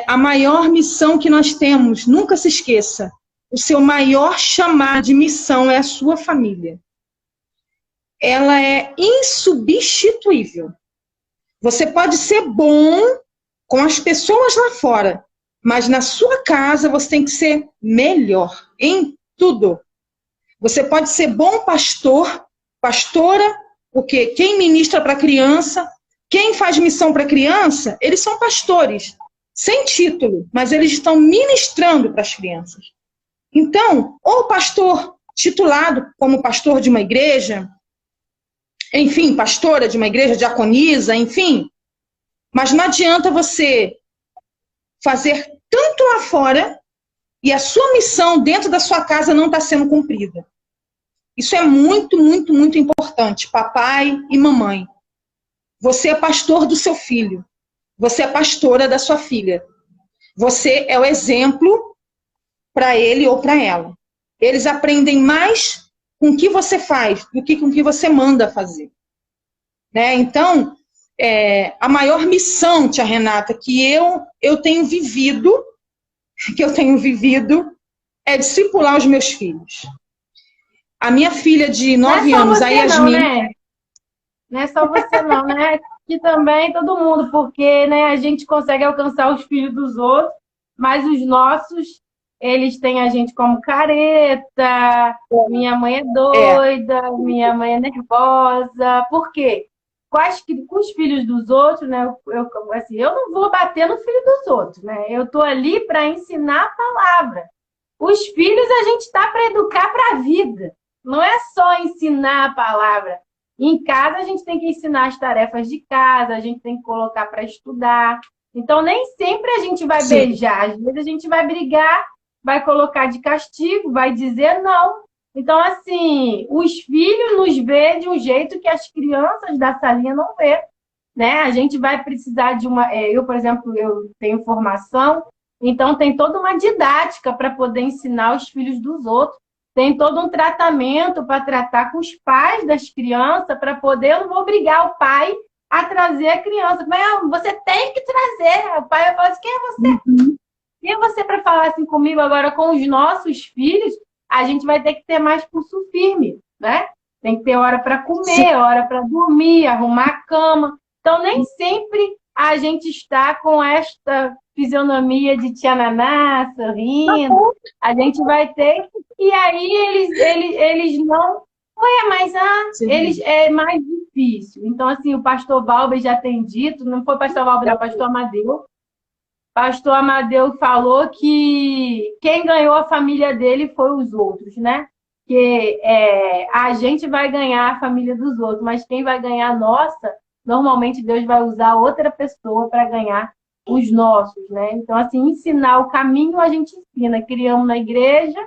A maior missão que nós temos, nunca se esqueça, o seu maior chamado de missão é a sua família. Ela é insubstituível. Você pode ser bom com as pessoas lá fora, mas na sua casa você tem que ser melhor em tudo. Você pode ser bom pastor, pastora, porque quem ministra para a criança, quem faz missão para a criança, eles são pastores, sem título, mas eles estão ministrando para as crianças. Então, ou pastor titulado como pastor de uma igreja, enfim, pastora de uma igreja, diaconisa, enfim, mas não adianta você fazer tanto lá fora e a sua missão dentro da sua casa não está sendo cumprida. Isso é muito, muito, muito importante, papai e mamãe. Você é pastor do seu filho. Você é pastora da sua filha. Você é o exemplo para ele ou para ela. Eles aprendem mais com o que você faz do que com o que você manda fazer. Né? Então, a maior missão, tia Renata, que eu tenho vivido, é discipular os meus filhos. A minha filha de 9 anos, a Yasmin... Né? Não é só você não, né? Que também todo mundo, porque, né, a gente consegue alcançar os filhos dos outros, mas os nossos, eles têm a gente como careta, minha mãe é doida, minha mãe é nervosa. Por quê? Com os filhos dos outros, né? Eu não vou bater no filho dos outros, né? Eu tô ali para ensinar a palavra. Os filhos a gente está para educar para a vida. Não é só ensinar a palavra. Em casa a gente tem que ensinar as tarefas de casa, a gente tem que colocar para estudar. Então nem sempre a gente vai beijar, às vezes a gente vai brigar, vai colocar de castigo, vai dizer não. Então, assim, os filhos nos vê de um jeito que as crianças da salinha não vê, né? A gente vai precisar de uma... Eu, por exemplo, eu tenho formação, Então, tem toda uma didática para poder ensinar os filhos dos outros. Tem todo um tratamento para tratar com os pais das crianças, para poder, eu não vou obrigar o pai a trazer a criança. Mas você tem que trazer. O pai vai falar assim, quem é você? Quem é você para falar assim comigo? Agora, com os nossos filhos, a gente vai ter que ter mais pulso firme, né? Tem que ter hora para comer, hora para dormir, arrumar a cama. Então, nem sempre a gente está com esta fisionomia de tia Naná, sorrindo. A gente vai ter... E aí, eles não... mas eles é mais difícil. Então, assim, o pastor Valber já tem dito, não foi o pastor Valber, não, o pastor Amadeu. Pastor Amadeu falou que quem ganhou a família dele foi os outros, né? Que a gente vai ganhar a família dos outros, mas quem vai ganhar a nossa, normalmente Deus vai usar outra pessoa para ganhar os nossos, né? Então, assim, ensinar o caminho a gente ensina. Criamos na igreja,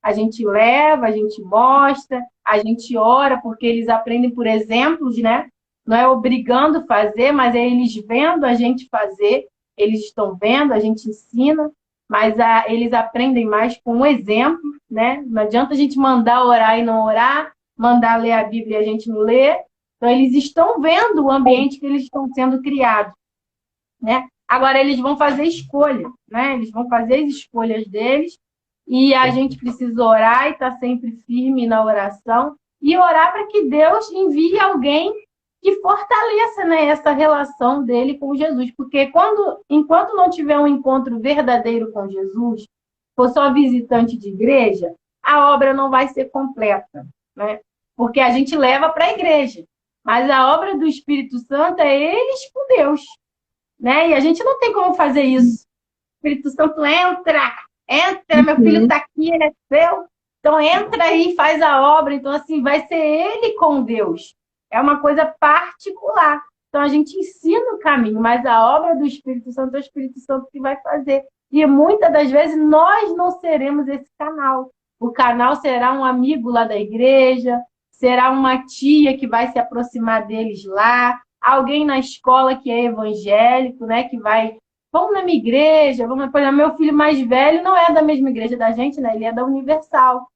a gente leva, a gente mostra, a gente ora, porque eles aprendem por exemplos, né? Não é obrigando a fazer, mas é eles vendo a gente fazer. Eles estão vendo, a gente ensina, mas eles aprendem mais com um exemplo, né? Não adianta a gente mandar orar e não orar, mandar ler a Bíblia e a gente não lê. Então, eles estão vendo o ambiente que eles estão sendo criados, né? Agora, eles vão fazer escolha, né? Eles vão fazer as escolhas deles e a gente precisa orar e estar sempre firme na oração e orar para que Deus envie alguém que fortaleça, né, essa relação dele com Jesus. Porque enquanto não tiver um encontro verdadeiro com Jesus, for só visitante de igreja, a obra não vai ser completa, né? Porque a gente leva para a igreja. Mas a obra do Espírito Santo é eles com Deus, né? E a gente não tem como fazer isso. O Espírito Santo entra, meu filho está aqui, ele é seu. Então entra aí e faz a obra. Então, assim, vai ser ele com Deus. É uma coisa particular. Então, a gente ensina o caminho, mas a obra do Espírito Santo é o Espírito Santo que vai fazer. E muitas das vezes nós não seremos esse canal. O canal será um amigo lá da igreja, será uma tia que vai se aproximar deles lá, alguém na escola que é evangélico, né, que vai... Vamos na minha igreja, vamos... Por exemplo, meu filho mais velho não é da mesma igreja da gente, né? Ele é da Universal.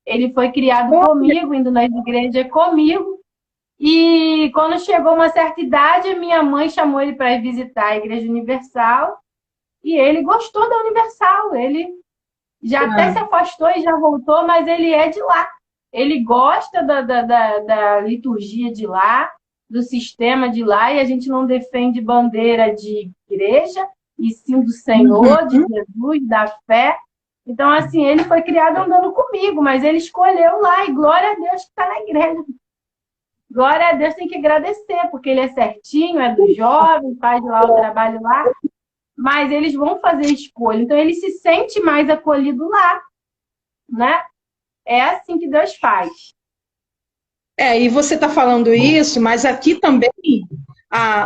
Ele foi criado comigo, indo na igreja comigo. E quando chegou uma certa idade, a minha mãe chamou ele para ir visitar a Igreja Universal e ele gostou da Universal. Ele já até se afastou e já voltou, mas ele é de lá. Ele gosta da liturgia de lá, do sistema de lá, e a gente não defende bandeira de igreja, e sim do Senhor, de Jesus, da fé. Então, assim, ele foi criado andando comigo, mas ele escolheu lá, e glória a Deus que está na igreja. Glória a Deus, tem que agradecer, porque ele é certinho, é do jovem, faz lá o trabalho lá, mas eles vão fazer escolha. Então, ele se sente mais acolhido lá, né? É assim que Deus faz. E você está falando isso, mas aqui também,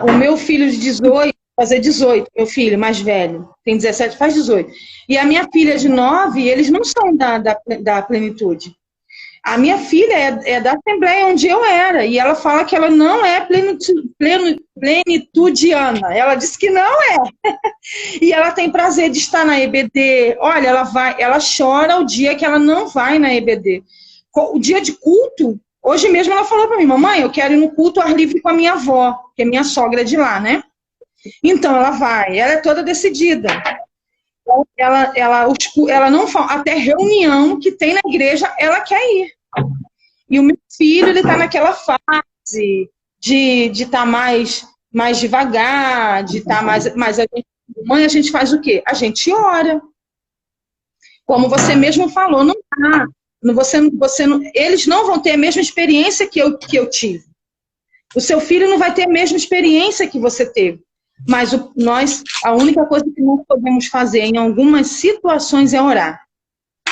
o meu filho de 18, fazer 18, meu filho mais velho, tem 17, faz 18. E a minha filha de 9, eles não são da plenitude. A minha filha é da Assembleia onde eu era, e ela fala que ela não é plenitudiana. Ela disse que não é. E ela tem prazer de estar na EBD. Olha, ela chora o dia que ela não vai na EBD. O dia de culto, hoje mesmo ela falou para mim, mamãe, eu quero ir no culto ao ar livre com a minha avó, que é minha sogra de lá, né? Então ela vai, ela é toda decidida. Ela não fala, até reunião que tem na igreja, ela quer ir. E o meu filho, ele está naquela fase de estar mais devagar, de estar mais... Mas mãe, a gente faz o quê? A gente ora. Como você mesmo falou, não dá. Eles não vão ter a mesma experiência que eu tive. O seu filho não vai ter a mesma experiência que você teve. Mas a única coisa que nós podemos fazer em algumas situações é orar.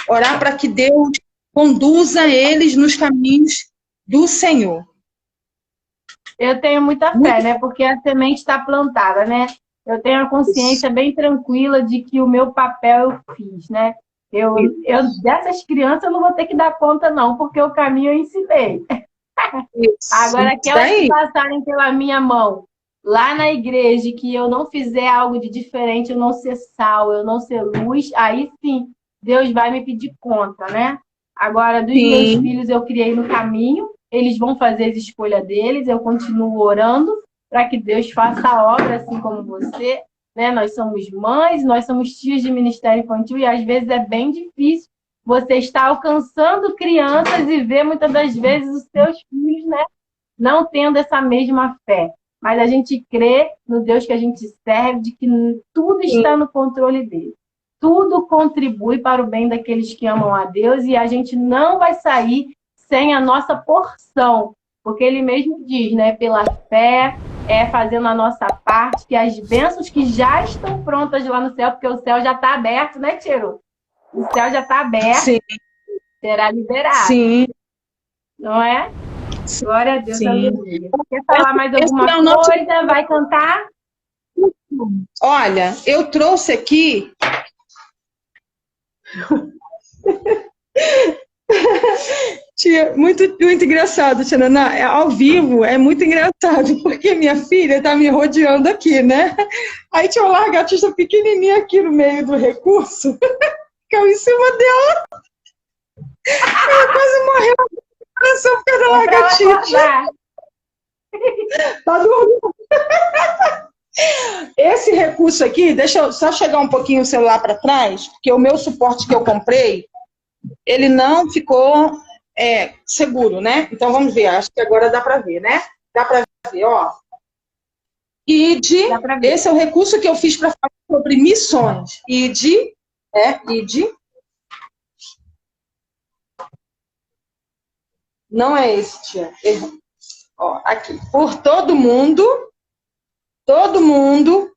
Orar para que Deus conduza eles nos caminhos do Senhor. Eu tenho muita fé, né? Porque a semente está plantada, né? Eu tenho a consciência bem tranquila de que o meu papel eu fiz, né? Eu dessas crianças eu não vou ter que dar conta, não, porque o caminho eu ensinei. Agora, aquelas que passarem pela minha mão lá na igreja, que eu não fizer algo de diferente, eu não ser sal, eu não ser luz, aí sim, Deus vai me pedir conta, né? Agora, dos meus filhos, eu criei no caminho, eles vão fazer as escolhas deles, eu continuo orando para que Deus faça a obra, assim como você, né? Nós somos mães, nós somos tias de ministério infantil, e às vezes é bem difícil você estar alcançando crianças e ver muitas das vezes os seus filhos, né, não tendo essa mesma fé. Mas a gente crê no Deus que a gente serve, de que tudo está no controle dele. Tudo contribui para o bem daqueles que amam a Deus, e a gente não vai sair sem a nossa porção. Porque ele mesmo diz, né, pela fé, fazendo a nossa parte, que as bênçãos que já estão prontas lá no céu, porque o céu já está aberto, né, Tiro? O céu já está aberto, sim, será liberado. Sim. Não é? Glória a Deus, sim. Aleluia. Quer falar mais alguma coisa? Vai cantar? Olha, eu trouxe aqui... Tia, muito engraçado, Tia Naná. Ao vivo é muito engraçado, porque minha filha tá me rodeando aqui, né? Aí tinha uma lagartixa pequenininha aqui no meio do recurso. Caiu em cima dela. Ela quase morreu de coração por causa da lagartixa. Tá dormindo. Esse recurso aqui, deixa eu só chegar um pouquinho o celular para trás, porque o meu suporte que eu comprei, ele não ficou seguro, né? Então vamos ver, acho que agora dá para ver, né? Dá para ver, ó. Esse é o recurso que eu fiz para falar sobre missões. ID. Não é esse, tia. Ó, aqui. Por todo mundo,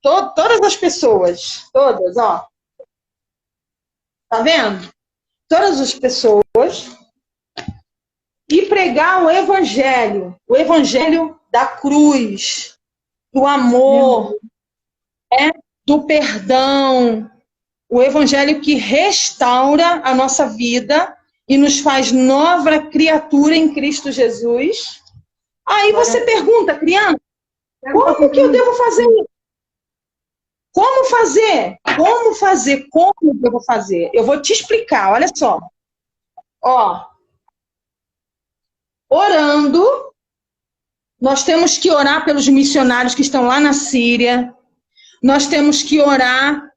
todas as pessoas, todas, ó. Tá vendo? Todas as pessoas. E pregar o evangelho da cruz, do amor, do perdão, o evangelho que restaura a nossa vida e nos faz nova criatura em Cristo Jesus. Aí você pergunta, criança, como que eu devo fazer isso? Como fazer? Como eu devo fazer? Eu vou te explicar, olha só. Ó, orando, nós temos que orar pelos missionários que estão lá na Síria, nós temos que orar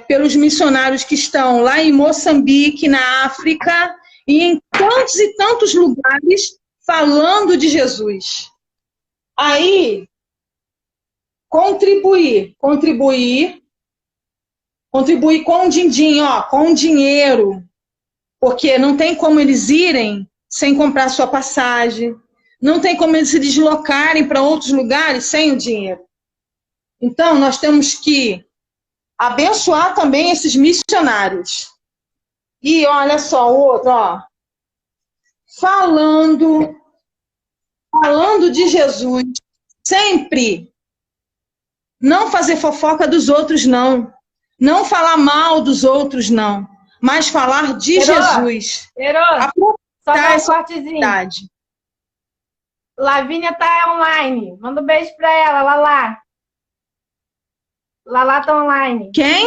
pelos missionários que estão lá em Moçambique, na África, e em tantos e tantos lugares falando de Jesus. Aí, contribuir com o din-din, ó, com dinheiro, porque não tem como eles irem sem comprar sua passagem, não tem como eles se deslocarem para outros lugares sem o dinheiro. Então, nós temos que abençoar também esses missionários. E olha só, o outro, ó. Falando de Jesus, sempre. Não fazer fofoca dos outros, não. Não falar mal dos outros, não. Mas falar de Jesus. Só dá um cortezinho. Lavínia tá online. Manda um beijo pra ela, Lala. Lala tá online. Quem?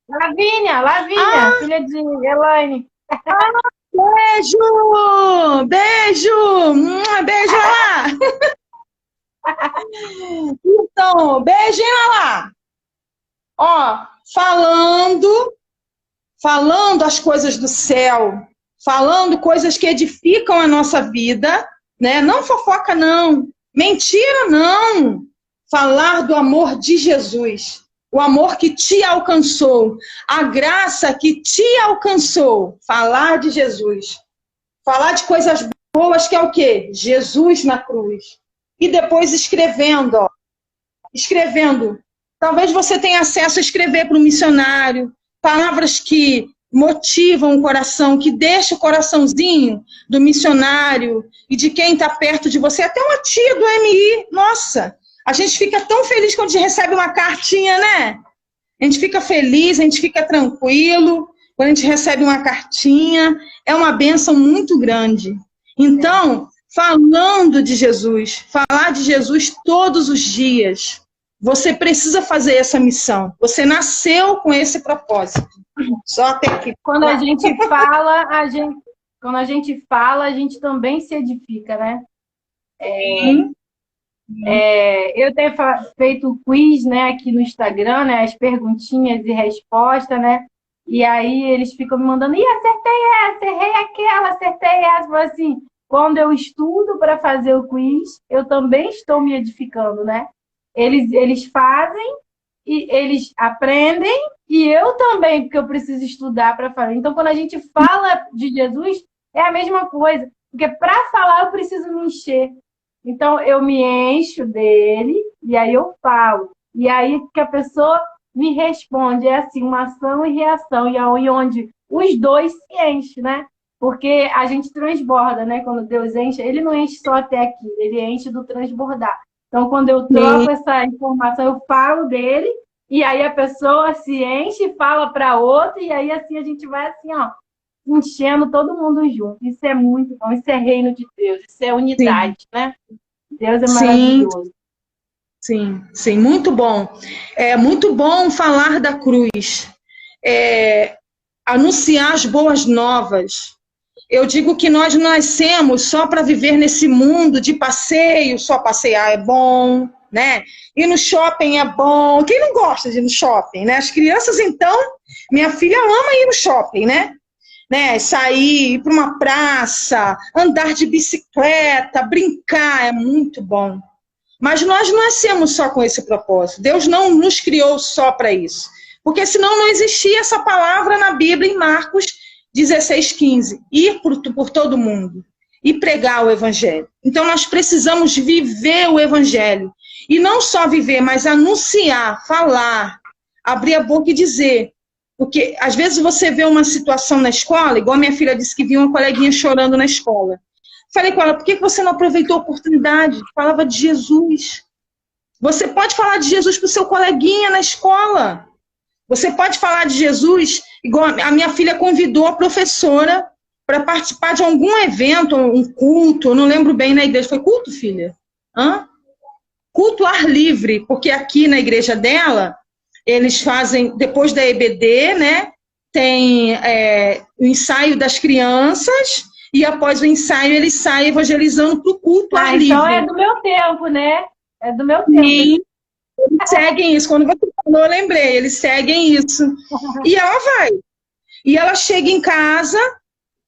Lavínia, filha de Elaine. Beijo! Beijo, Lala! Então, beijinho, Lala! Ó, falando as coisas do céu, falando coisas que edificam a nossa vida, né? Não fofoca, não. Mentira, não. Falar do amor de Jesus. O amor que te alcançou. A graça que te alcançou. Falar de Jesus. Falar de coisas boas, que é o quê? Jesus na cruz. E depois escrevendo, ó. Escrevendo. Talvez você tenha acesso a escrever para um missionário. Palavras que motivam o coração, que deixa o coraçãozinho do missionário e de quem está perto de você. Até uma tia do MI. Nossa! A gente fica tão feliz quando a gente recebe uma cartinha, né? A gente fica feliz, a gente fica tranquilo quando a gente recebe uma cartinha. É uma bênção muito grande. Então, falando de Jesus, falar de Jesus todos os dias. Você precisa fazer essa missão. Você nasceu com esse propósito. Só até aqui. Quando a gente fala, a gente também se edifica, né? Eu tenho feito o quiz, né, aqui no Instagram, né, as perguntinhas e respostas, né? E aí eles ficam me mandando, acertei essa, errei aquela, acertei essa. Mas assim, quando eu estudo para fazer o quiz, eu também estou me edificando, né? Eles fazem e eles aprendem e eu também, porque eu preciso estudar para fazer. Então, quando a gente fala de Jesus, é a mesma coisa. Porque para falar eu preciso me encher. Então, eu me encho dele e aí eu falo. E aí que a pessoa me responde. É assim, uma ação e reação. E aí onde os dois se enchem, né? Porque a gente transborda, né? Quando Deus enche, ele não enche só até aqui, ele enche do transbordar. Então, quando eu troco essa informação, eu falo dele, e aí a pessoa se enche, fala para outra, e aí assim a gente vai assim, ó, enchendo todo mundo junto. Isso é muito bom, isso é reino de Deus, isso é unidade, né? Deus é maravilhoso. Sim, muito bom. É muito bom falar da cruz, anunciar as boas novas. Eu digo que nós nascemos só para viver nesse mundo de passeio, só passear é bom, né? Ir no shopping é bom. Quem não gosta de ir no shopping, né? As crianças, então, minha filha ama ir no shopping, né? Sair, ir para uma praça, andar de bicicleta, brincar, é muito bom. Mas nós não nascemos só com esse propósito. Deus não nos criou só para isso. Porque senão não existia essa palavra na Bíblia, em Marcos 16:15, ir por todo mundo e pregar o Evangelho. Então nós precisamos viver o Evangelho. E não só viver, mas anunciar, falar, abrir a boca e dizer. Porque às vezes você vê uma situação na escola, igual a minha filha disse que viu uma coleguinha chorando na escola. Falei com ela, por que você não aproveitou a oportunidade? Falava de Jesus. Você pode falar de Jesus para o seu coleguinha na escola. Você pode falar de Jesus, igual a minha filha convidou a professora para participar de algum evento, um culto, eu não lembro bem na igreja. Foi culto, filha? Culto ar livre, porque aqui na igreja dela, eles fazem, depois da EBD, né, tem o ensaio das crianças, e após o ensaio eles saem evangelizando para o culto ar livre. Então é do meu tempo, né? É do meu tempo. Sim. Eles seguem isso. Quando você falou, eu lembrei. Eles seguem isso. E ela vai. E ela chega em casa,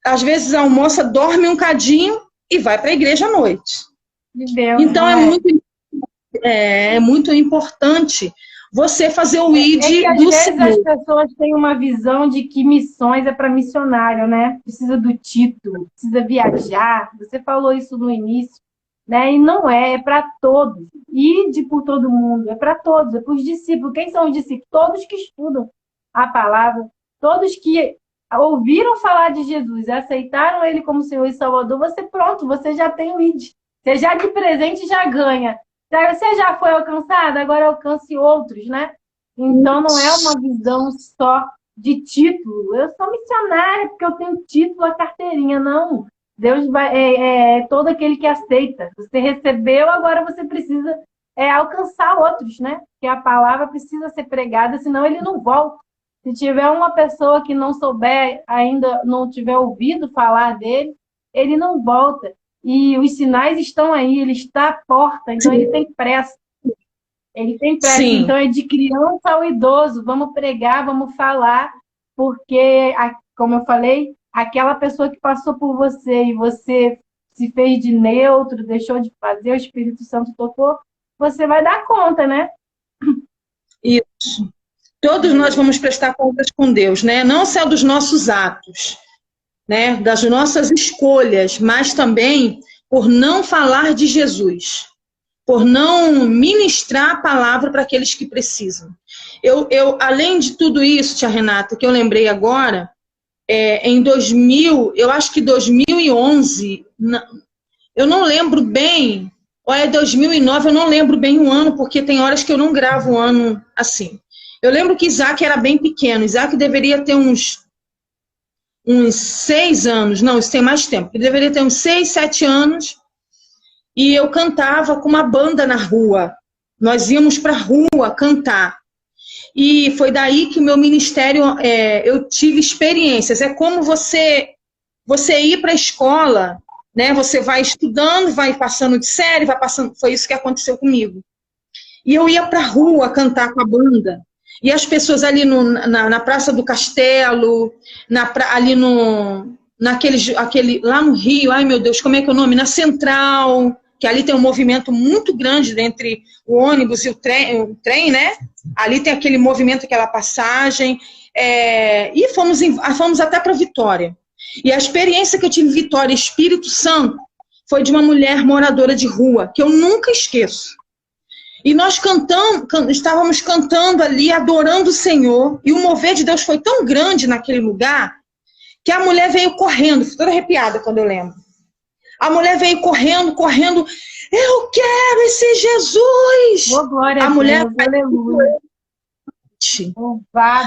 às vezes almoça, dorme um cadinho e vai para a igreja à noite. Deus, então é muito importante você fazer o ID que às do vezes Senhor. As pessoas têm uma visão de que missões é para missionário, né? Precisa do título, precisa viajar. Você falou isso no início. Né? E não é para todos. Ide por todo mundo, é para todos, é para os discípulos. Quem são os discípulos? Todos que estudam a palavra, todos que ouviram falar de Jesus, aceitaram Ele como Senhor e Salvador, você já tem o ID. Você já de presente já ganha. Você já foi alcançado, agora alcance outros, né? Então não é uma visão só de título. Eu sou missionária porque eu tenho título, a carteirinha, não. Deus é todo aquele que aceita. Você recebeu, agora você precisa alcançar outros, né? Porque a palavra precisa ser pregada, senão ele não volta. Se tiver uma pessoa que não souber, ainda não tiver ouvido falar dele, ele não volta. E os sinais estão aí, ele está à porta, então ele tem pressa. Ele tem pressa. Sim. Então é de criança ao idoso. Vamos pregar, vamos falar, porque, como eu falei, aquela pessoa que passou por você e você se fez de neutro, deixou de fazer, o Espírito Santo tocou, você vai dar conta, né? Isso. Todos nós vamos prestar contas com Deus, né? Não só dos nossos atos, né? Das nossas escolhas, mas também por não falar de Jesus, por não ministrar a palavra para aqueles que precisam. Além de tudo isso, tia Renata, que eu lembrei agora, em 2000, eu acho que 2011, eu não lembro bem, ou é 2009, eu não lembro bem o ano, porque tem horas que eu não gravo o ano assim. Eu lembro que Isaac era bem pequeno, Isaac deveria ter uns 6 anos, não, isso tem mais tempo, ele deveria ter uns 6, 7 anos, e eu cantava com uma banda na rua. Nós íamos para a rua cantar. E foi daí que o meu ministério, eu tive experiências. É como você ir para a escola, né? Você vai estudando, vai passando de série, vai passando. Foi isso que aconteceu comigo. E eu ia para a rua cantar com a banda. E as pessoas ali na Praça do Castelo, ali lá no Rio, ai meu Deus, como é que é o nome? Na Central, que ali tem um movimento muito grande entre o ônibus e o trem, né? Ali tem aquele movimento, aquela passagem. E fomos até para Vitória. E a experiência que eu tive em Vitória, Espírito Santo, foi de uma mulher moradora de rua, que eu nunca esqueço. E nós estávamos cantando ali, adorando o Senhor, e o mover de Deus foi tão grande naquele lugar, que a mulher veio correndo, fico toda arrepiada quando eu lembro. A mulher veio correndo, eu quero esse Jesus! Oh, glória a mulher Deus, aleluia.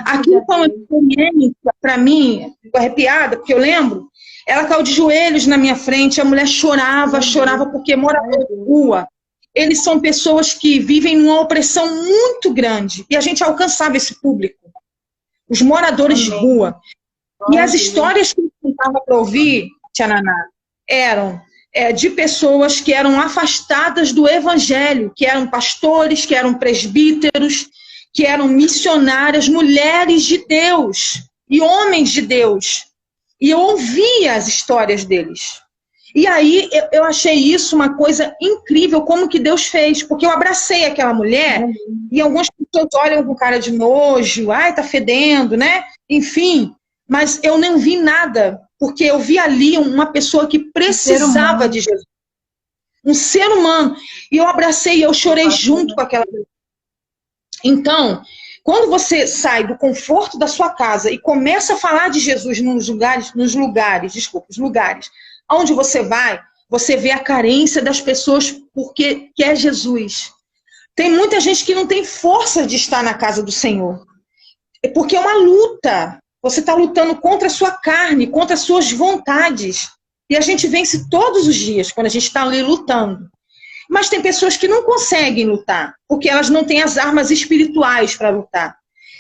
Aquilo foi uma experiência, para mim, fico arrepiada, porque eu lembro, ela caiu de joelhos na minha frente, a mulher chorava porque morador de rua, eles são pessoas que vivem numa opressão muito grande, e a gente alcançava esse público, os moradores de rua. E as histórias que eu contava para ouvir, Tia Naná, eram de pessoas que eram afastadas do evangelho, que eram pastores, que eram presbíteros, que eram missionárias, mulheres de Deus e homens de Deus. E eu ouvia as histórias deles. E aí eu achei isso uma coisa incrível, como que Deus fez, porque eu abracei aquela mulher e algumas pessoas olham com cara de nojo, ai, tá fedendo, né? Enfim, mas eu não vi nada, porque eu vi ali uma pessoa que precisava de Jesus. Um ser humano. E eu abracei e eu chorei junto com aquela mulher. Então, quando você sai do conforto da sua casa e começa a falar de Jesus nos lugares onde você vai, você vê a carência das pessoas porque quer Jesus. Tem muita gente que não tem força de estar na casa do Senhor. Porque é uma luta. Você está lutando contra a sua carne, contra as suas vontades. E a gente vence todos os dias quando a gente está ali lutando. Mas tem pessoas que não conseguem lutar, porque elas não têm as armas espirituais para lutar.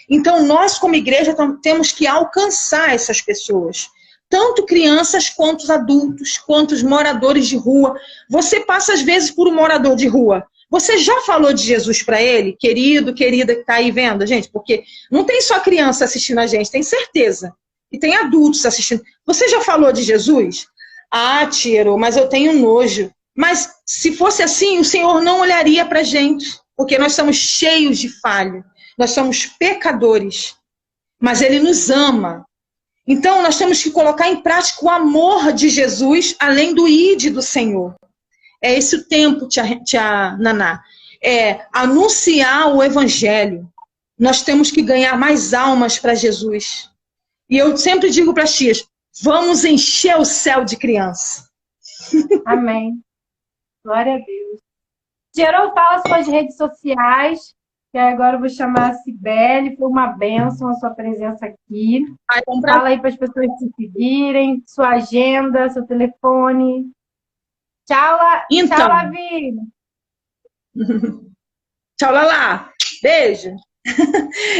Então, nós, como igreja, temos que alcançar essas pessoas. Tanto crianças, quanto os adultos, quanto os moradores de rua. Você passa, às vezes, por um morador de rua. Você já falou de Jesus para ele? Querido, querida, que está aí vendo, gente? Porque não tem só criança assistindo a gente, tem certeza. E tem adultos assistindo. Você já falou de Jesus? Ah, Tiro, mas eu tenho nojo. Mas se fosse assim, o Senhor não olharia para a gente, porque nós somos cheios de falha, nós somos pecadores, mas Ele nos ama. Então nós temos que colocar em prática o amor de Jesus, além do ide do Senhor. É esse o tempo, tia Naná, anunciar o Evangelho. Nós temos que ganhar mais almas para Jesus. E eu sempre digo para as tias, vamos encher o céu de criança. Amém. Glória a Deus. Gerou, fala suas redes sociais, que agora eu vou chamar a Cibele. Foi uma bênção a sua presença aqui. Fala aí para as pessoas te seguirem, sua agenda, seu telefone. Tchau, então, tchau, Lavi. Tchau, Lala. Beijo.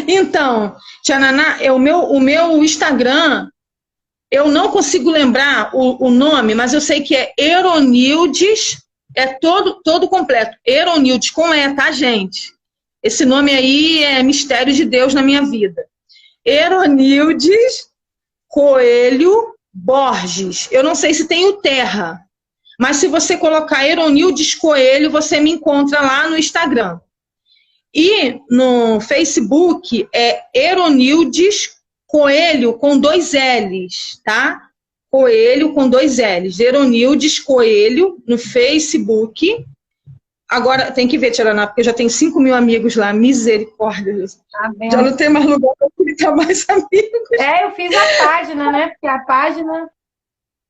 Então, tia Naná, o meu Instagram, eu não consigo lembrar o nome, mas eu sei que é Eronildes. É todo completo. Eronildes com E, tá, gente? Esse nome aí é mistério de Deus na minha vida. Eronildes Coelho Borges. Eu não sei se tem o Terra, mas se você colocar Eronildes Coelho, você me encontra lá no Instagram. E no Facebook é Eronildes Coelho com 2 L's, tá? Coelho com 2 L's. Eronildes Coelho no Facebook. Agora tem que ver, Tiraná, porque eu já tenho 5 mil amigos lá. Misericórdia. Já não tem mais lugar para aceitar mais amigos. Eu fiz a página, né? Porque a página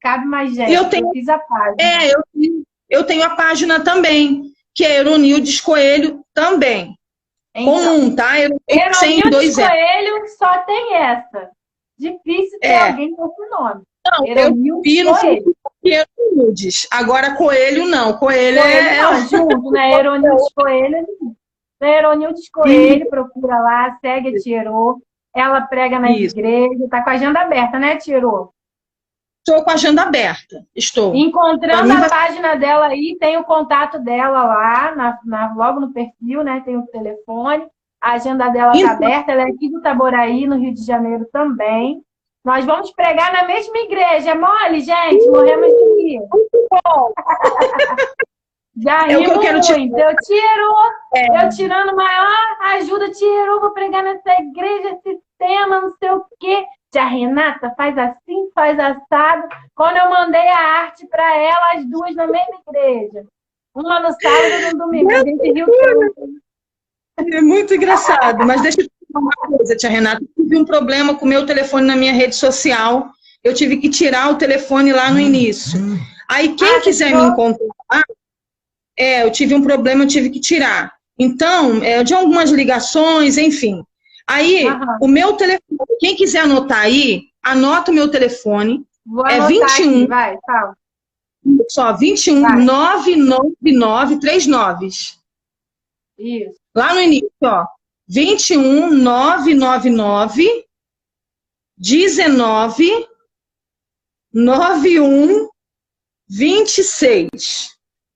cabe mais gente. Eu fiz a página. Eu tenho a página também, que é Eronildes Coelho também. Então, comum, tá? Eronildes Coelho só tem essa. Difícil ter alguém com esse nome. Não, eu vi no Facebook Heronildes. Agora Coelho não. Coelho é... Não, junto, né? Heronildes Coelho. Heronildes Coelho, procura lá, segue a Tirô. Ela prega na igreja, tá com a agenda aberta, né, Tirô? Estou com a agenda aberta. Estou. Encontrando a página dela aí, tem o contato dela lá, logo no perfil, né? Tem o telefone. A agenda dela está aberta, ela é aqui do Itaboraí, no Rio de Janeiro também. Nós vamos pregar na mesma igreja. É mole, gente? Morremos de rir. Já rimos muito. Eu tirando maior ajuda, tirou, vou pregar nessa igreja, esse tema, não sei o quê. Tia Renata, faz assim, faz assado. Quando eu mandei a arte para ela, as duas na mesma igreja. Uma no sábado e no domingo. A gente riu tanto. É muito engraçado, mas deixa eu te falar uma coisa, tia Renata. Eu tive um problema com o meu telefone na minha rede social. Eu tive que tirar o telefone lá no início. Aí, quem quiser me encontrar, eu tive um problema, eu tive que tirar. Então, de algumas ligações, enfim. Aí, o meu telefone, quem quiser anotar aí, anota o meu telefone. Vou anotar 21. Aqui, vai, fala. Só, 21 999 39. Isso. Lá no início, ó. 21 999 19 91 26.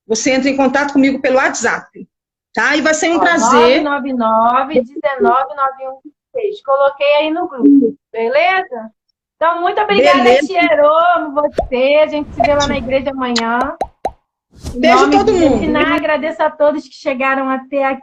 Você entra em contato comigo pelo WhatsApp, tá? E vai ser um prazer. 999 19 91 26. Coloquei aí no grupo, beleza? Então, muito obrigada, Tirô, amo você. A gente se vê lá na igreja amanhã. Beijo todo mundo. Agradeço a todos que chegaram até aqui.